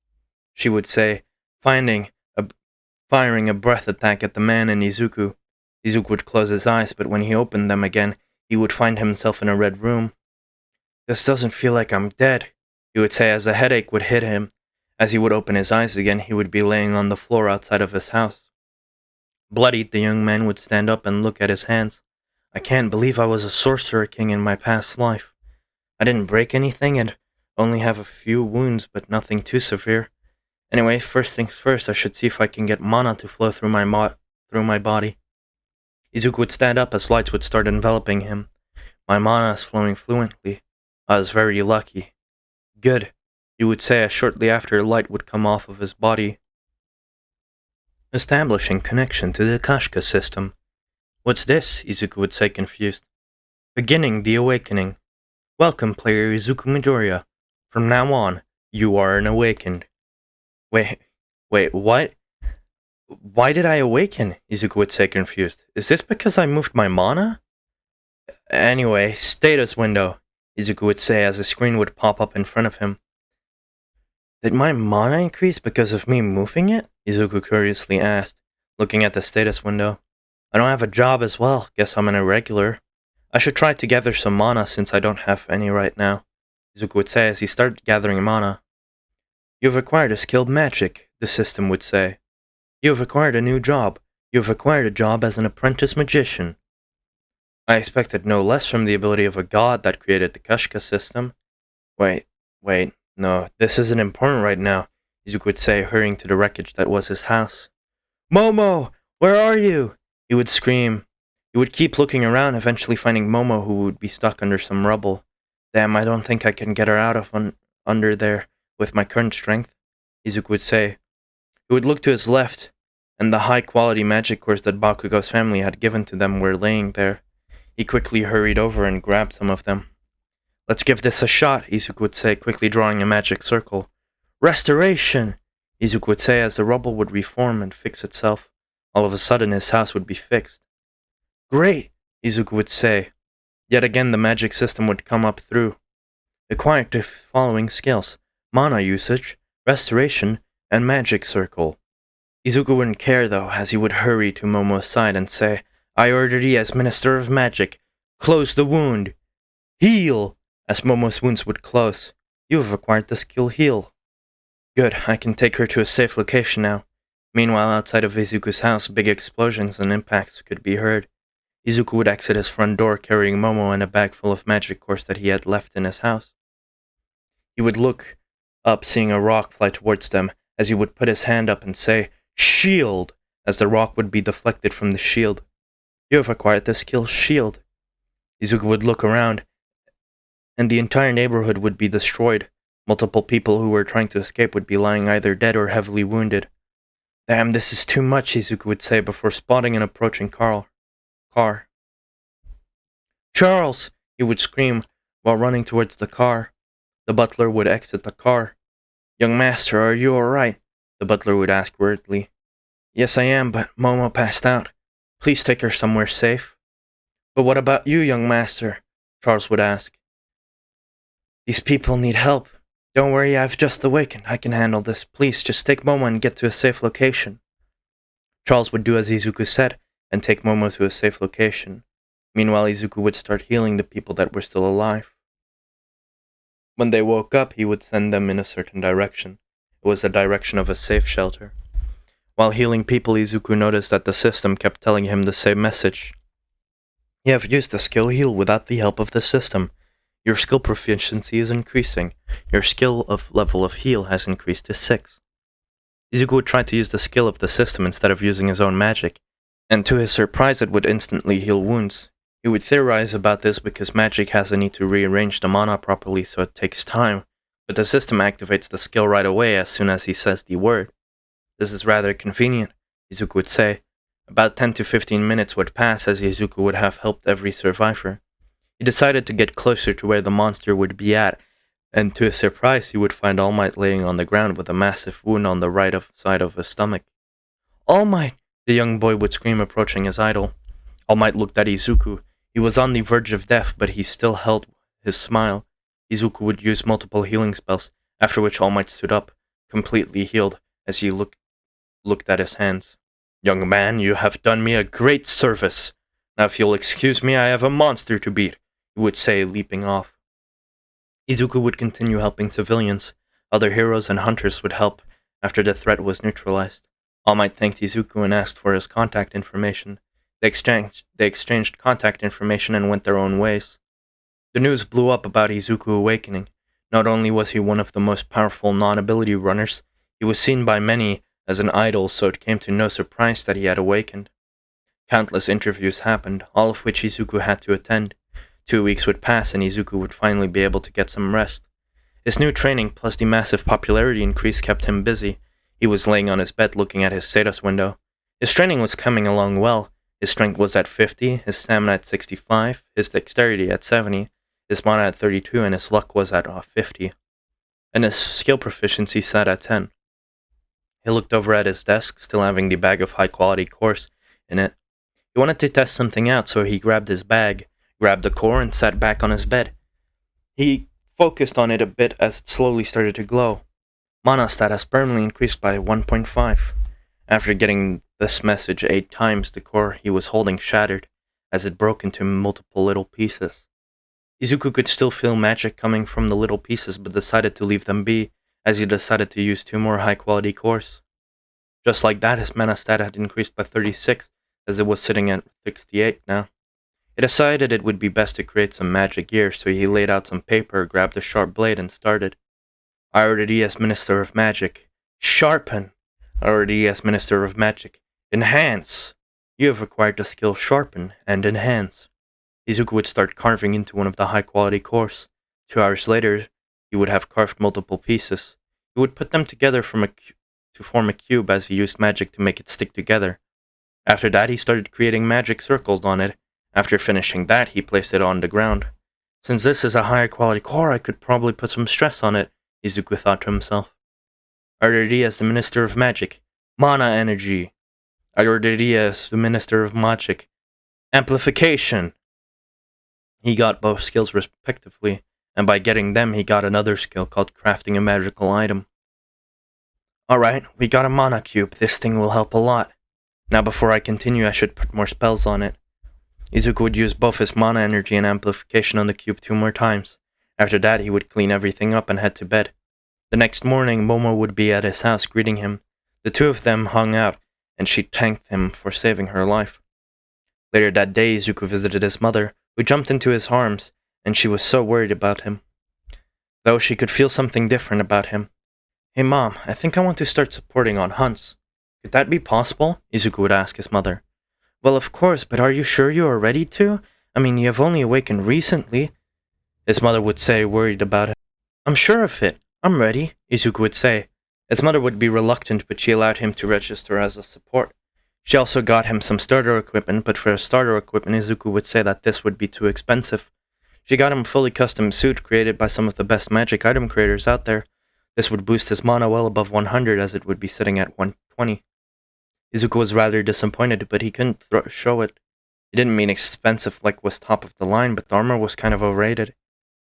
she would say, firing a breath attack at the man and Izuku. Izuku would close his eyes, but when he opened them again, he would find himself in a red room. "This doesn't feel like I'm dead," he would say as a headache would hit him. As he would open his eyes again, he would be laying on the floor outside of his house. Bloodied, the young man would stand up and look at his hands. "I can't believe I was a sorcerer king in my past life. I didn't break anything and only have a few wounds, but nothing too severe. Anyway, first things first, I should see if I can get mana to flow through my body." Izuku would stand up as lights would start enveloping him. "My mana is flowing fluently. I was very lucky." "Good," he would say as shortly after light would come off of his body. Establishing connection to the Kashka system. "What's this?" Izuku would say confused. "Beginning the awakening. Welcome, player Izuku Midoriya. From now on, you are an awakened." Wait, what? "Why did I awaken?" Izuku would say confused. "Is this because I moved my mana?" "Anyway, status window," Izuku would say as a screen would pop up in front of him. "Did my mana increase because of me moving it?" Izuku curiously asked, looking at the status window. "I don't have a job as well. Guess I'm an irregular. I should try to gather some mana since I don't have any right now," Izuku would say as he started gathering mana. "You have acquired a skilled magic," the system would say. "You have acquired a new job. You have acquired a job as an apprentice magician." I expected no less from the ability of a god that created the Kashka system. Wait, no, this isn't important right now," Izuku would say, hurrying to the wreckage that was his house. "Momo, where are you?" he would scream. He would keep looking around, eventually finding Momo, who would be stuck under some rubble. Damn, I don't think I can get her out of under there with my current strength, Izuku would say. He would look to his left, and the high-quality magic cores that Bakugo's family had given to them were laying there. He quickly hurried over and grabbed some of them. Let's give this a shot, Izuku would say, quickly drawing a magic circle. Restoration, Izuku would say as the rubble would reform and fix itself. All of a sudden, his house would be fixed. Great, Izuku would say. Yet again, the magic system would come up through. Acquired the following skills: mana usage, restoration, and magic circle. Izuku wouldn't care, though, as he would hurry to Momo's side and say, I order thee as Minister of Magic. Close the wound. Heal! As Momo's wounds would close. You have acquired the skill Heal. Good, I can take her to a safe location now. Meanwhile, outside of Izuku's house, big explosions and impacts could be heard. Izuku would exit his front door carrying Momo and a bag full of magic cores that he had left in his house. He would look up, seeing a rock fly towards them, as he would put his hand up and say, Shield! As the rock would be deflected from the shield. You have acquired the skill Shield. Izuku would look around, and the entire neighborhood would be destroyed. Multiple people who were trying to escape would be lying either dead or heavily wounded. Damn, this is too much, Izuku would say before spotting an approaching car. Charles! He would scream while running towards the car. The butler would exit the car. Young master, are you alright? The butler would ask worriedly. Yes, I am, but Momo passed out. Please take her somewhere safe. But what about you, young master? Charles would ask. These people need help. Don't worry, I've just awakened. I can handle this. Please, just take Momo and get to a safe location. Charles would do as Izuku said, and take Momo to a safe location. Meanwhile, Izuku would start healing the people that were still alive. When they woke up, he would send them in a certain direction. It was the direction of a safe shelter. While healing people, Izuku noticed that the system kept telling him the same message. You have used the skill Heal without the help of the system. Your skill proficiency is increasing. Your skill level of Heal has increased to 6. Izuku would try to use the skill of the system instead of using his own magic, and to his surprise it would instantly heal wounds. He would theorize about this because magic has a need to rearrange the mana properly, so it takes time, but the system activates the skill right away as soon as he says the word. This is rather convenient, Izuku would say. About 10 to 15 minutes would pass as Izuku would have helped every survivor. He decided to get closer to where the monster would be at, and to his surprise he would find All Might laying on the ground with a massive wound on the right side of his stomach. All Might! The young boy would scream, approaching his idol. All Might looked at Izuku. He was on the verge of death, but he still held his smile. Izuku would use multiple healing spells, after which All Might stood up, completely healed, as he looked at his hands. Young man, you have done me a great service. Now if you'll excuse me, I have a monster to beat, he would say, leaping off. Izuku would continue helping civilians. Other heroes and hunters would help after the threat was neutralized. All Might thanked Izuku and asked for his contact information. They exchanged contact information and went their own ways. The news blew up about Izuku awakening. Not only was he one of the most powerful non-ability runners, he was seen by many as an idol, so it came to no surprise that he had awakened. Countless interviews happened, all of which Izuku had to attend. 2 weeks would pass and Izuku would finally be able to get some rest. His new training plus the massive popularity increase kept him busy. He was laying on his bed looking at his status window. His training was coming along well. His strength was at 50, his stamina at 65, his dexterity at 70, his mana at 32, and his luck was at 50. And his skill proficiency sat at 10. He looked over at his desk, still having the bag of high-quality cores in it. He wanted to test something out, so he grabbed his bag, grabbed the core, and sat back on his bed. He focused on it a bit as it slowly started to glow. Mana status permanently increased by 1.5. After getting this message 8 times, the core he was holding shattered, as it broke into multiple little pieces. Izuku could still feel magic coming from the little pieces, but decided to leave them be, as he decided to use 2 more high-quality cores. Just like that, his mana stat had increased by 36, as it was sitting at 68 now. He decided it would be best to create some magic gear, so he laid out some paper, grabbed a sharp blade, and started. I order thee as Minister of Magic. Sharpen! I order thee as Minister of Magic. Enhance! You have acquired the skill Sharpen and Enhance. Izuku would start carving into one of the high-quality cores. 2 hours later, he would have carved multiple pieces. He would put them together to form a cube as he used magic to make it stick together. After that, he started creating magic circles on it. After finishing that, he placed it on the ground. Since this is a higher quality core, I could probably put some stress on it, Izuku thought to himself. I already as the Minister of Magic. Mana energy. I already as the Minister of Magic. Amplification. He got both skills respectively, and by getting them, he got another skill called crafting a magical item. Alright, we got a mana cube. This thing will help a lot. Now before I continue, I should put more spells on it. Izuku would use both his mana energy and amplification on the cube 2 more times. After that, he would clean everything up and head to bed. The next morning, Momo would be at his house greeting him. The two of them hung out, and she thanked him for saving her life. Later that day, Izuku visited his mother, who jumped into his arms, and she was so worried about him. Though she could feel something different about him. Hey Mom, I think I want to start supporting on hunts. Could that be possible? Izuku would ask his mother. Well, of course, but are you sure you are ready to? I mean, you have only awakened recently. His mother would say, worried about him. I'm sure of it. I'm ready, Izuku would say. His mother would be reluctant, but she allowed him to register as a support. She also got him some starter equipment, but for starter equipment, Izuku would say that this would be too expensive. She got him a fully custom suit created by some of the best magic item creators out there. This would boost his mana well above 100, as it would be sitting at 120. Izuku was rather disappointed, but he couldn't show it. He didn't mean expensive like was top of the line, but the armor was kind of overrated.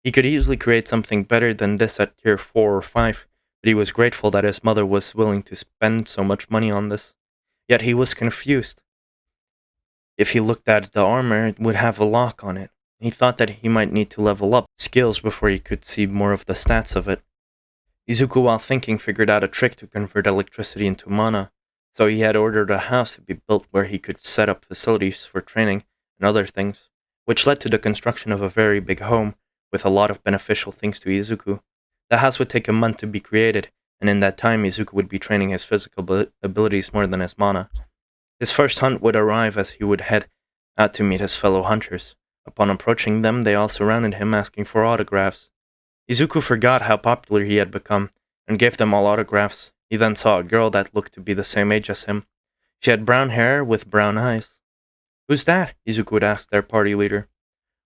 He could easily create something better than this at tier 4 or 5, but he was grateful that his mother was willing to spend so much money on this. Yet he was confused. If he looked at the armor, it would have a lock on it. He thought that he might need to level up skills before he could see more of the stats of it. Izuku, while thinking, figured out a trick to convert electricity into mana, so he had ordered a house to be built where he could set up facilities for training and other things, which led to the construction of a very big home with a lot of beneficial things to Izuku. The house would take a month to be created, and in that time Izuku would be training his physical abilities more than his mana. His first hunt would arrive as he would head out to meet his fellow hunters. Upon approaching them, they all surrounded him asking for autographs. Izuku forgot how popular he had become, and gave them all autographs. He then saw a girl that looked to be the same age as him. She had brown hair with brown eyes. Who's that? Izuku would ask their party leader.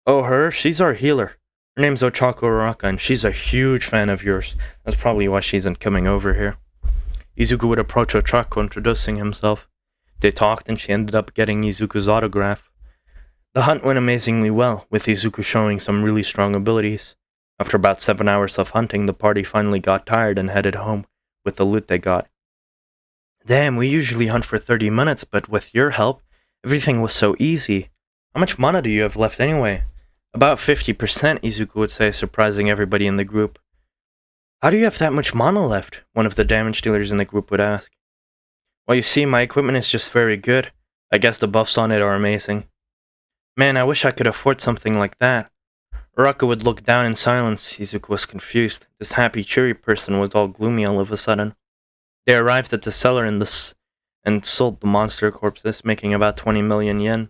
Oh, her? She's our healer. Her name's Ochako Uraka, and she's a huge fan of yours. That's probably why she isn't coming over here. Izuku would approach Ochako, introducing himself. They talked, and she ended up getting Izuku's autograph. The hunt went amazingly well, with Izuku showing some really strong abilities. After about 7 hours of hunting, the party finally got tired and headed home with the loot they got. Damn, we usually hunt for 30 minutes, but with your help, everything was so easy. How much mana do you have left anyway? About 50%, Izuku would say, surprising everybody in the group. How do you have that much mana left? One of the damage dealers in the group would ask. Well, you see, my equipment is just very good. I guess the buffs on it are amazing. Man, I wish I could afford something like that. Uraka would look down in silence. Izuku was confused. This happy, cheery person was all gloomy all of a sudden. They arrived at the cellar and sold the monster corpses, making about 20 million yen.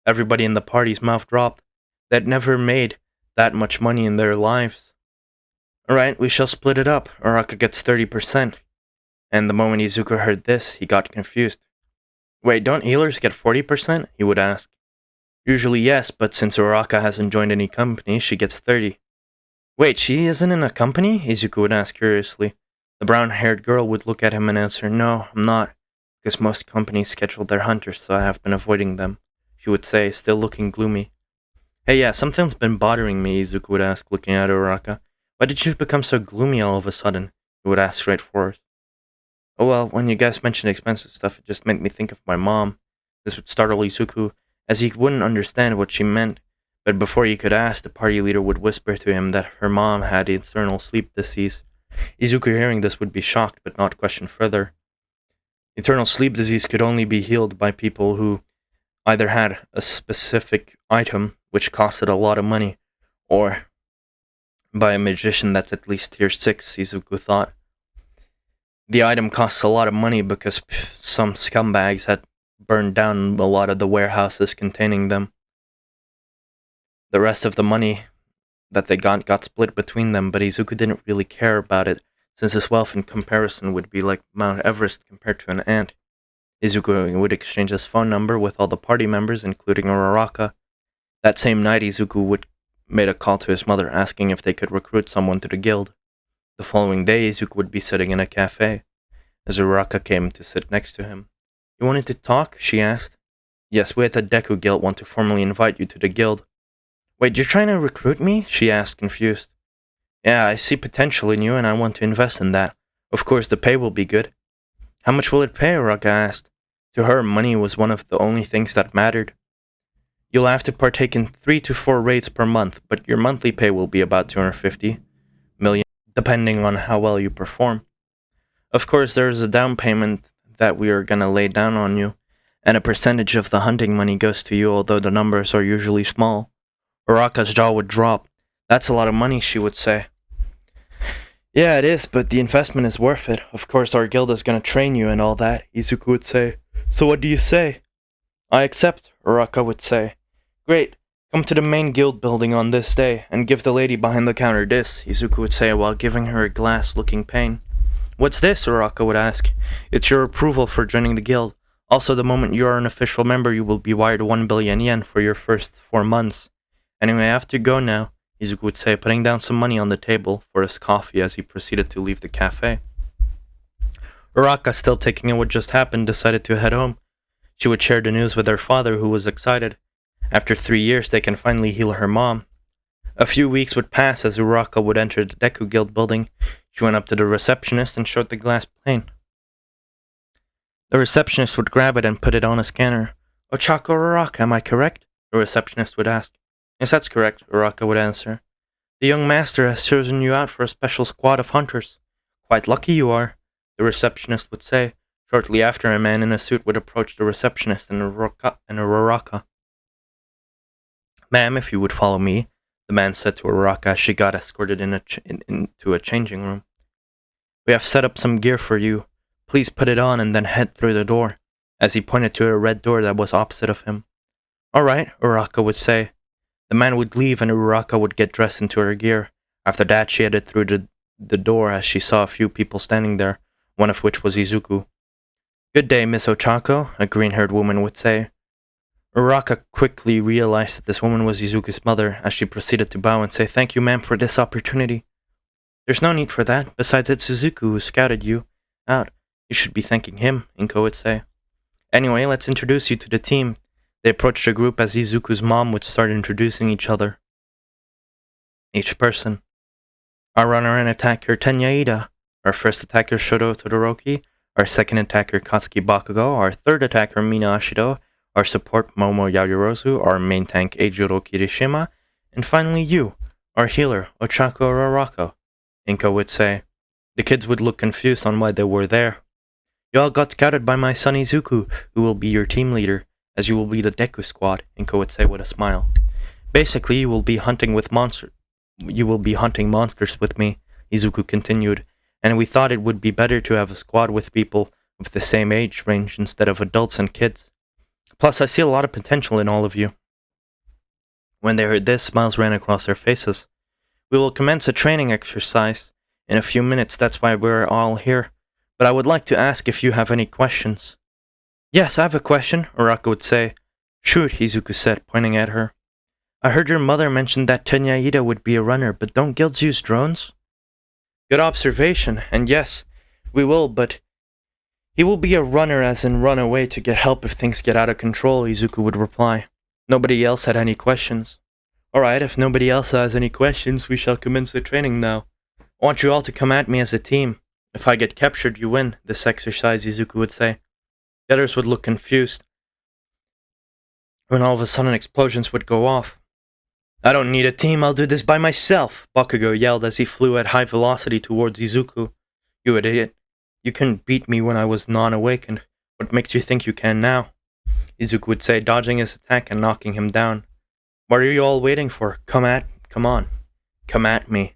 Everybody in the party's mouth dropped. They'd never made that much money in their lives. Alright, we shall split it up. Uraka gets 30%. And the moment Izuku heard this, he got confused. Wait, don't healers get 40%? He would ask. Usually yes, but since Uraka hasn't joined any company, she gets 30. Wait, she isn't in a company? Izuku would ask curiously. The brown-haired girl would look at him and answer, No, I'm not, because most companies schedule their hunters, so I have been avoiding them, she would say, still looking gloomy. Hey, yeah, something's been bothering me, Izuku would ask, looking at Uraka. Why did you become so gloomy all of a sudden? He would ask straightforward. Oh well, when you guys mentioned expensive stuff, it just made me think of my mom. This would startle Izuku, as he wouldn't understand what she meant, but before he could ask, the party leader would whisper to him that her mom had eternal sleep disease. Izuku, hearing this, would be shocked, but not question further. Eternal sleep disease could only be healed by people who either had a specific item, which costed a lot of money, or by a magician that's at least tier 6, Izuku thought. The item costs a lot of money because some scumbags had burned down a lot of the warehouses containing them. The rest of the money that they got split between them, but Izuku didn't really care about it, since his wealth in comparison would be like Mount Everest compared to an ant. Izuku would exchange his phone number with all the party members, including Uraraka. That same night, Izuku would made a call to his mother asking if they could recruit someone to the guild. The following day, Izuku would be sitting in a cafe, as Uraraka came to sit next to him. "You wanted to talk?" she asked. "Yes, we at the Deku Guild want to formally invite you to the guild." "Wait, you're trying to recruit me?" she asked, confused. "Yeah, I see potential in you and I want to invest in that. Of course, the pay will be good." "How much will it pay?" Uraraka asked. To her, money was one of the only things that mattered. "You'll have to partake in 3 to 4 raids per month, but your monthly pay will be about 250 million, depending on how well you perform. Of course, there's a down payment that we are gonna lay down on you, and a percentage of the hunting money goes to you, although the numbers are usually small." Uraka's jaw would drop. "That's a lot of money," she would say. "Yeah, it is, but the investment is worth it. Of course, our guild is gonna train you and all that," Izuku would say. "So what do you say?" "I accept," Uraka would say. "Great. Come to the main guild building on this day, and give the lady behind the counter this," Izuku would say while giving her a glass-looking pane. "What's this?" Uraka would ask. "It's your approval for joining the guild. Also, the moment you are an official member, you will be wired 1 billion yen for your first 4 months. Anyway, I have to go now," Izuku would say, putting down some money on the table for his coffee as he proceeded to leave the cafe. Uraka, still taking in what just happened, decided to head home. She would share the news with her father, who was excited. After 3 years, they can finally heal her mom. A few weeks would pass as Uraka would enter the Deku Guild building. She went up to the receptionist and showed the glass plane. The receptionist would grab it and put it on a scanner. "Ochako Uraka, am I correct?" the receptionist would ask. "Yes, that's correct," Uraka would answer. "The young master has chosen you out for a special squad of hunters. Quite lucky you are," the receptionist would say. Shortly after, a man in a suit would approach the receptionist and Uraraka. "Ma'am, if you would follow me," the man said to Uraraka as she got escorted into a changing room. "We have set up some gear for you. Please put it on and then head through the door," as he pointed to a red door that was opposite of him. "All right," Uraraka would say. The man would leave and Uraraka would get dressed into her gear. After that, she headed through the door as she saw a few people standing there, one of which was Izuku. "Good day, Miss Ochako," a green-haired woman would say. Uraraka quickly realized that this woman was Izuku's mother, as she proceeded to bow and say, "Thank you, ma'am, for this opportunity." "There's no need for that. Besides, it's Izuku who scouted you out. You should be thanking him," Inko would say. "Anyway, let's introduce you to the team." They approached the group as Izuku's mom would start introducing each person. "Our runner and attacker, Tenyaida. Our first attacker, Shoto Todoroki. Our second attacker, Katsuki Bakugo. Our third attacker, Mina Ashido. Our support, Momo Yayorozu. Our main tank, Eijiro Kirishima. And finally you, our healer, Ochako Uraraka," Inko would say. The kids would look confused on why they were there. "You all got scouted by my son Izuku, who will be your team leader, as you will be the Deku squad," Inko would say with a smile. "Basically, you will be hunting monsters with me," Izuku continued, "and we thought it would be better to have a squad with people of the same age range instead of adults and kids. Plus, I see a lot of potential in all of you." When they heard this, smiles ran across their faces. "We will commence a training exercise in a few minutes, that's why we're all here. But I would like to ask if you have any questions." "Yes, I have a question," Uraraka would say. "Shoot," Izuku said, pointing at her. "I heard your mother mention that Tenyaida would be a runner, but don't guilds use drones?" "Good observation, and yes, we will, but he will be a runner as in run away to get help if things get out of control," Izuku would reply. Nobody else had any questions. "Alright, if nobody else has any questions, we shall commence the training now. I want you all to come at me as a team. If I get captured, you win, this exercise," Izuku would say. The others would look confused when all of a sudden explosions would go off. "I don't need a team, I'll do this by myself," Bakugo yelled as he flew at high velocity towards Izuku. "You idiot. You couldn't beat me when I was non-awakened. What makes you think you can now?" Izuku would say, dodging his attack and knocking him down. "What are you all waiting for? Come on. Come at me."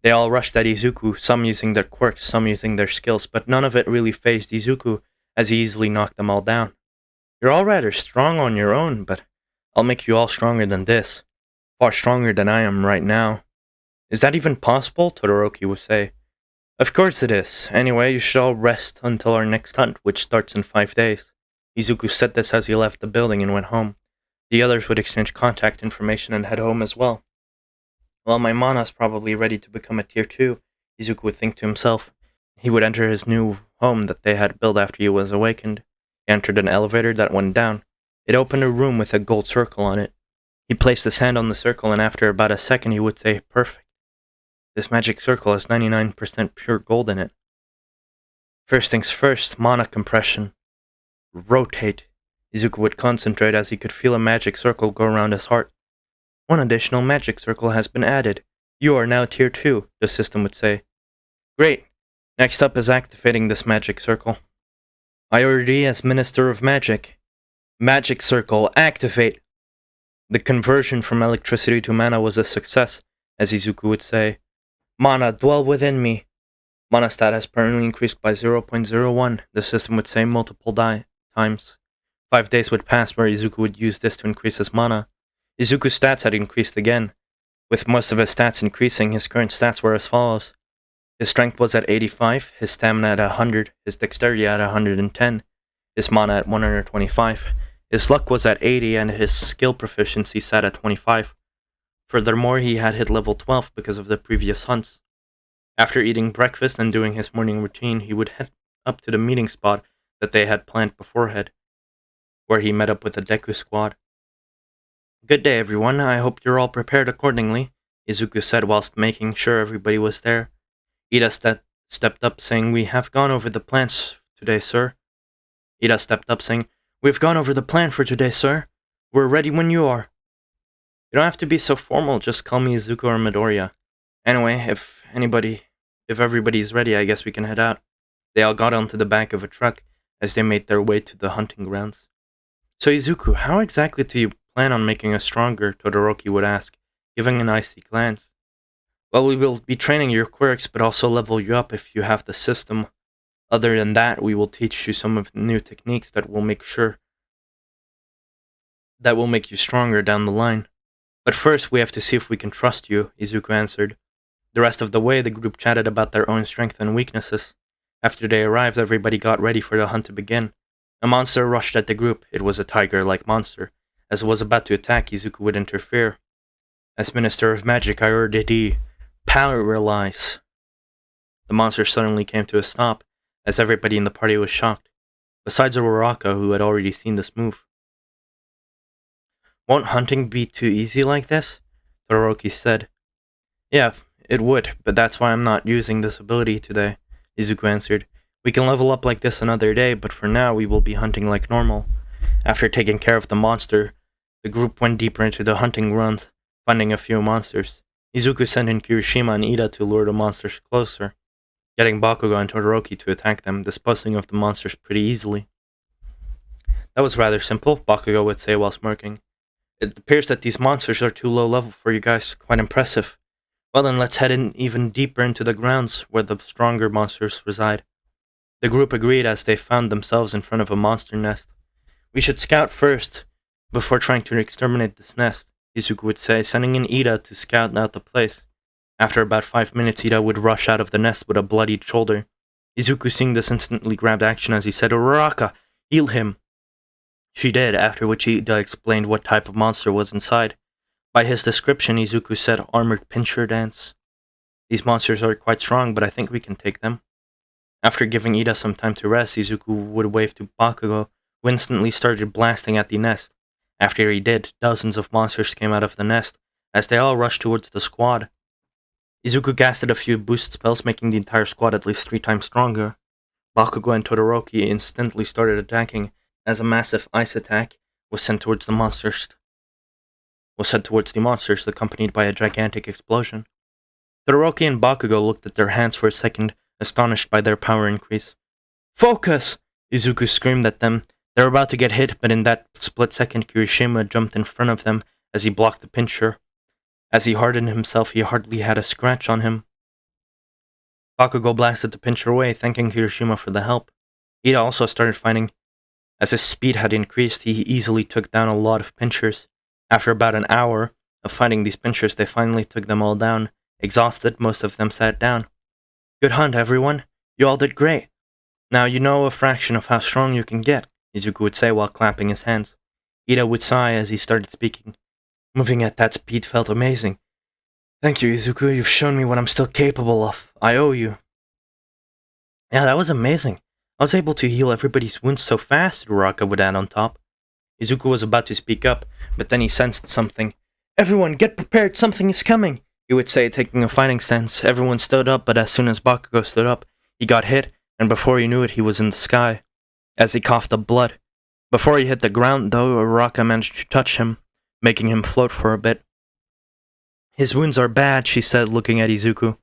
They all rushed at Izuku, some using their quirks, some using their skills, but none of it really fazed Izuku, as he easily knocked them all down. You're all rather strong on your own, but I'll make you all stronger than this. Far stronger than I am right now. Is that even possible? Todoroki would say. Of course it is. Anyway, you should all rest until our next hunt, which starts in 5 days. Izuku said this as he left the building and went home. The others would exchange contact information and head home as well. Well, my mana's probably ready to become a tier 2, Izuku would think to himself. He would enter his new home that they had built after he was awakened. He entered an elevator that went down. It opened a room with a gold circle on it. He placed his hand on the circle, and after about a second he would say, "Perfect. This magic circle has 99% pure gold in it." First things first, mana compression. Rotate. Izuku would concentrate as he could feel a magic circle go around his heart. One additional magic circle has been added. You are now tier 2, the system would say. Great. Next up is activating this magic circle. Priority as Minister of Magic. Magic circle, activate! The conversion from electricity to mana was a success, as Izuku would say. Mana, dwell within me. Mana stat has permanently increased by 0.01, the system would say multiple times. 5 days would pass where Izuku would use this to increase his mana. Izuku's stats had increased again. With most of his stats increasing, his current stats were as follows. His strength was at 85, his stamina at 100, his dexterity at 110, his mana at 125, his luck was at 80, and his skill proficiency sat at 25. Furthermore, he had hit level 12 because of the previous hunts. After eating breakfast and doing his morning routine, he would head up to the meeting spot that they had planned beforehand, where he met up with the Deku squad. Good day, everyone. I hope you're all prepared accordingly, Izuku said whilst making sure everybody was there. Ida stepped up, saying, "We have gone over the plans today, sir." Ida stepped up, saying, "We've gone over the plan for today, sir. We're ready when you are." You don't have to be so formal, just call me Izuku or Midoriya. Anyway, if everybody's ready, I guess we can head out. They all got onto the back of a truck as they made their way to the hunting grounds. So Izuku, how exactly do you plan on making us stronger? Todoroki would ask, giving an icy glance. Well, we will be training your quirks, but also level you up if you have the system. Other than that, we will teach you some of the new techniques that will make you stronger down the line. But first, we have to see if we can trust you, Izuku answered. The rest of the way, the group chatted about their own strengths and weaknesses. After they arrived, everybody got ready for the hunt to begin. A monster rushed at the group. It was a tiger-like monster. As it was about to attack, Izuku would interfere. As Minister of Magic, I ordered thee, paralyze. The monster suddenly came to a stop, as everybody in the party was shocked, besides Uraraka, who had already seen this move. Won't hunting be too easy like this? Todoroki said. Yeah, it would, but that's why I'm not using this ability today, Izuku answered. We can level up like this another day, but for now we will be hunting like normal. After taking care of the monster, the group went deeper into the hunting grounds, finding a few monsters. Izuku sent in Kirishima and Ida to lure the monsters closer, getting Bakugo and Todoroki to attack them, disposing of the monsters pretty easily. That was rather simple, Bakugo would say while smirking. It appears that these monsters are too low level for you guys. Quite impressive. Well then, let's head in even deeper into the grounds where the stronger monsters reside. The group agreed as they found themselves in front of a monster nest. We should scout first, before trying to exterminate this nest, Izuku would say, sending in Ida to scout out the place. After about 5 minutes, Ida would rush out of the nest with a bloodied shoulder. Izuku, seeing this, instantly grabbed action as he said, "Uraraka, heal him." She did, after which Ida explained what type of monster was inside. By his description, Izuku said, "Armored pincher dance." These monsters are quite strong, but I think we can take them. After giving Ida some time to rest, Izuku would wave to Bakugo, who instantly started blasting at the nest. After he did, dozens of monsters came out of the nest, as they all rushed towards the squad. Izuku casted a few boost spells, making the entire squad at least 3 times stronger. Bakugo and Todoroki instantly started attacking, as a massive ice attack was sent towards the monsters, accompanied by a gigantic explosion. Todoroki and Bakugo looked at their hands for a second, astonished by their power increase. "Focus!" Izuku screamed at them. They were about to get hit, but in that split second, Kirishima jumped in front of them as he blocked the pincher. As he hardened himself, he hardly had a scratch on him. Bakugo blasted the pincher away, thanking Kirishima for the help. Ida also started fighting. As his speed had increased, he easily took down a lot of pinchers. After about an hour of fighting these pinchers, they finally took them all down. Exhausted, most of them sat down. Good hunt, everyone. You all did great. Now you know a fraction of how strong you can get, Izuku would say while clapping his hands. Ida would sigh as he started speaking. Moving at that speed felt amazing. Thank you, Izuku. You've shown me what I'm still capable of. I owe you. Yeah, that was amazing. I was able to heal everybody's wounds so fast, Uraraka would add on top. Izuku was about to speak up, but then he sensed something. Everyone, get prepared, something is coming, he would say, taking a fighting stance. Everyone stood up, but as soon as Bakugo stood up, he got hit, and before he knew it, he was in the sky, as he coughed up blood. Before he hit the ground, though, Uraraka managed to touch him, making him float for a bit. His wounds are bad, she said, looking at Izuku.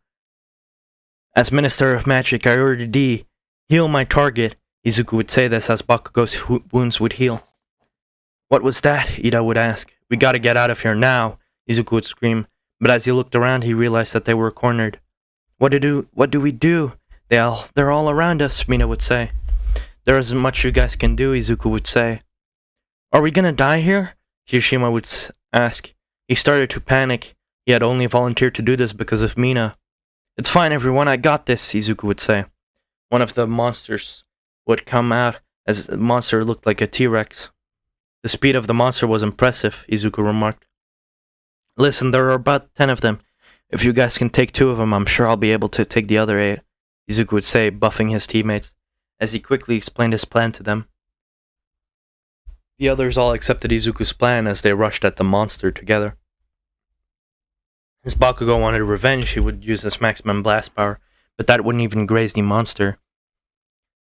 As Minister of Magic, I order thee, heal my target, Izuku would say this as Bakugo's wounds would heal. What was that? Ida would ask. We gotta get out of here now, Izuku would scream, but as he looked around he realized that they were cornered. What do we do? They're all around us, Mina would say. There isn't much you guys can do, Izuku would say. Are we gonna die here? Kirishima would ask. He started to panic. He had only volunteered to do this because of Mina. It's fine, everyone, I got this, Izuku would say. One of the monsters would come out as the monster looked like a T-Rex. The speed of the monster was impressive, Izuku remarked. Listen, there are about 10 of them. If you guys can take 2 of them, I'm sure I'll be able to take the other 8, Izuku would say, buffing his teammates, as he quickly explained his plan to them. The others all accepted Izuku's plan as they rushed at the monster together. As Bakugo wanted revenge, he would use his maximum blast power, but that wouldn't even graze the monster.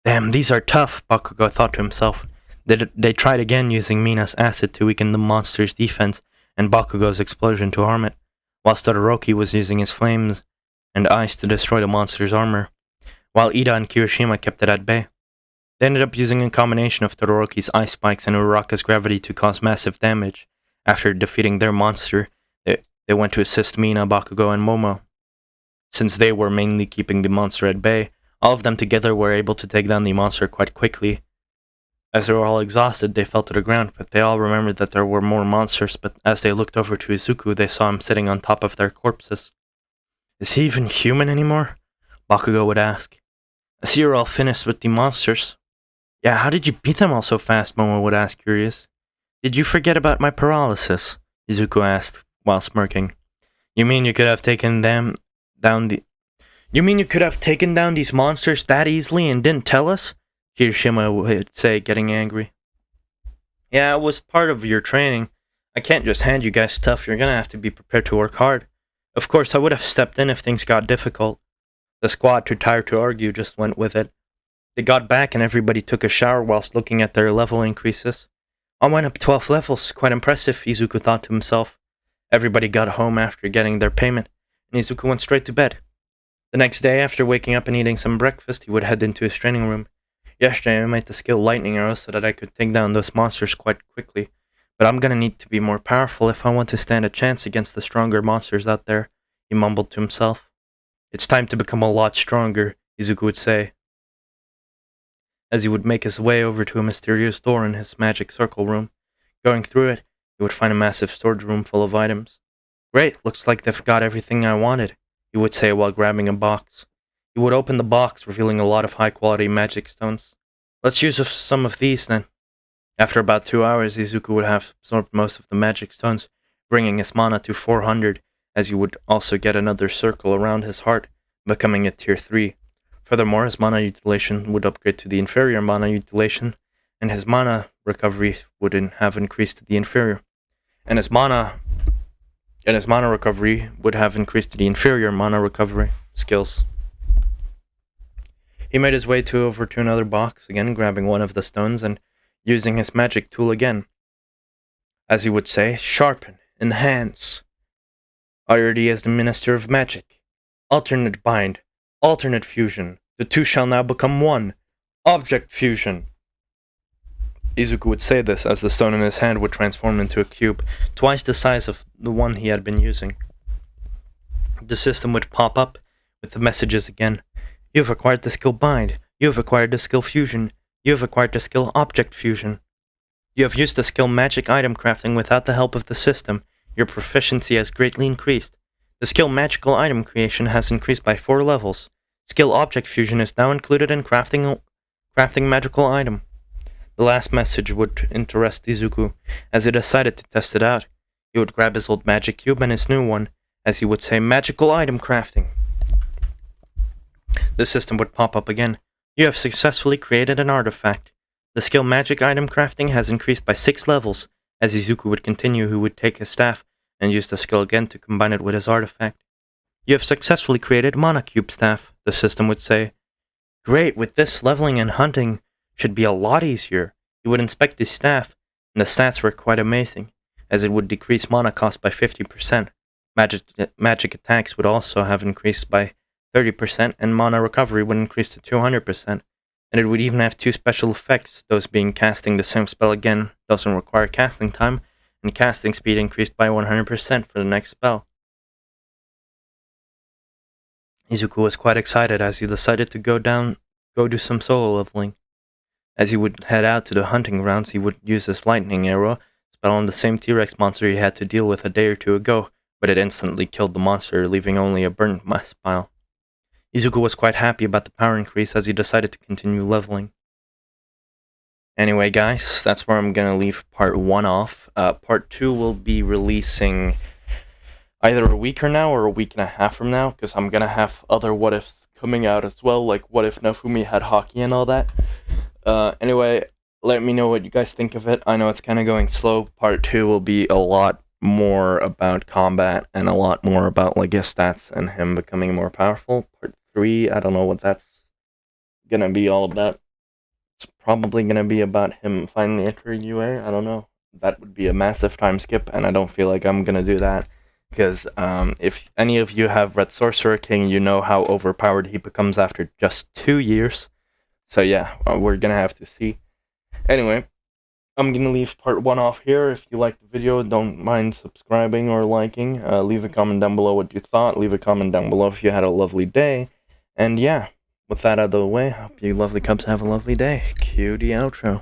Damn, these are tough, Bakugo thought to himself. They tried again using Mina's acid to weaken the monster's defense and Bakugo's explosion to harm it, whilst Todoroki was using his flames and ice to destroy the monster's armor, while Ida and Kirishima kept it at bay. They ended up using a combination of Todoroki's ice spikes and Uraraka's gravity to cause massive damage. After defeating their monster, they went to assist Mina, Bakugo, and Momo. Since they were mainly keeping the monster at bay, all of them together were able to take down the monster quite quickly. As they were all exhausted, they fell to the ground, but they all remembered that there were more monsters, but as they looked over to Izuku, they saw him sitting on top of their corpses. Is he even human anymore? Bakugo would ask. I see you're all finished with the monsters. Yeah, how did you beat them all so fast? Momo would ask, curious. Did you forget about my paralysis? Izuku asked, while smirking. You mean you could have taken them down You mean you could have taken down these monsters that easily and didn't tell us? Kirishima would say, getting angry. Yeah, it was part of your training. I can't just hand you guys stuff. You're gonna have to be prepared to work hard. Of course, I would have stepped in if things got difficult. The squad, too tired to argue, just went with it. They got back and everybody took a shower whilst looking at their level increases. I went up 12 levels, quite impressive, Izuku thought to himself. Everybody got home after getting their payment, and Izuku went straight to bed. The next day, after waking up and eating some breakfast, he would head into his training room. Yesterday, I made the skill lightning arrows so that I could take down those monsters quite quickly, but I'm gonna need to be more powerful if I want to stand a chance against the stronger monsters out there, he mumbled to himself. It's time to become a lot stronger, Izuku would say, as he would make his way over to a mysterious door in his magic circle room. Going through it, he would find a massive storage room full of items. Great, looks like they've got everything I wanted, he would say while grabbing a box. He would open the box, revealing a lot of high-quality magic stones. Let's use some of these, then. After about 2 hours, Izuku would have absorbed most of the magic stones, bringing his mana to 400, as he would also get another circle around his heart, becoming a tier 3. Furthermore, his mana utilization would upgrade to the inferior mana utilization, and his mana recovery would have increased to the inferior. And his mana recovery would have increased to the inferior mana recovery skills. He made his way over to another box, again grabbing one of the stones and using his magic tool again. As he would say, sharpen, enhance. I already as the Minister of Magic. Alternate bind, alternate fusion. The two shall now become one. Object fusion. Izuku would say this as the stone in his hand would transform into a cube, twice the size of the one he had been using. The system would pop up with the messages again. You have acquired the skill bind. You have acquired the skill fusion. You have acquired the skill Object Fusion. You have used the skill Magic Item Crafting without the help of the system. Your proficiency has greatly increased. The skill Magical Item Creation has increased by 4 levels. Skill Object Fusion is now included in crafting magical item. The last message would interest Izuku, as he decided to test it out. He would grab his old magic cube and his new one, as he would say Magical Item Crafting. The system would pop up again. You have successfully created an artifact. The skill Magic Item Crafting has increased by 6 levels. As Izuku would continue, he would take his staff and use the skill again to combine it with his artifact. You have successfully created Mana Cube Staff, the system would say. Great, with this leveling and hunting should be a lot easier. He would inspect his staff, and the stats were quite amazing, as it would decrease mana cost by 50%. Magic attacks would also have increased by 30%, and mana recovery would increase to 200%. And it would even have 2 special effects, those being casting the same spell again doesn't require casting time, and casting speed increased by 100% for the next spell. Izuku was quite excited as he decided to go do some solo leveling. As he would head out to the hunting grounds, he would use his lightning arrow spell on the same T-Rex monster he had to deal with a day or two ago, but it instantly killed the monster, leaving only a burnt mess pile. Izuku was quite happy about the power increase as he decided to continue leveling. Anyway guys, that's where I'm gonna leave part 1 off. Part 2 will be releasing either a week from now or a week and a half from now, because I'm gonna have other what ifs coming out as well, like what if Nofumi had hockey and all that. Anyway, let me know what you guys think of it. I know it's kind of going slow. Part 2 will be a lot more about combat and a lot more about like his stats and him becoming more powerful. Part 3, I don't know what that's gonna be all about. It's probably gonna be about him finally entering UA. I don't know. That would be a massive time skip, and I don't feel like I'm gonna do that. Because if any of you have read Sorcerer King, you know how overpowered he becomes after just 2 years. So yeah, we're gonna have to see. Anyway, I'm gonna leave part 1 off here. If you liked the video, don't mind subscribing or liking. Leave a comment down below what you thought. Leave a comment down below if you had a lovely day. And yeah, with that out of the way, hope you lovely cubs have a lovely day. Cue the outro.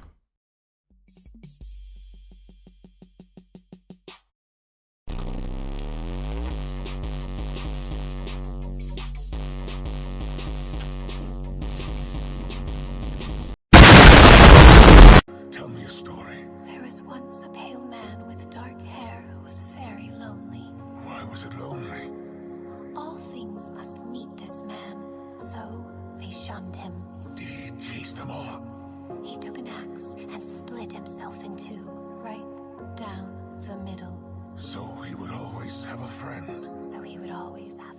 Tell me a story. There was once a pale man with dark hair who was very lonely. Why was it lonely? All things must meet this man, so they shunned him. Did he chase them all? He took an axe and split himself in 2, right down the middle. So he would always have a friend. So he would always have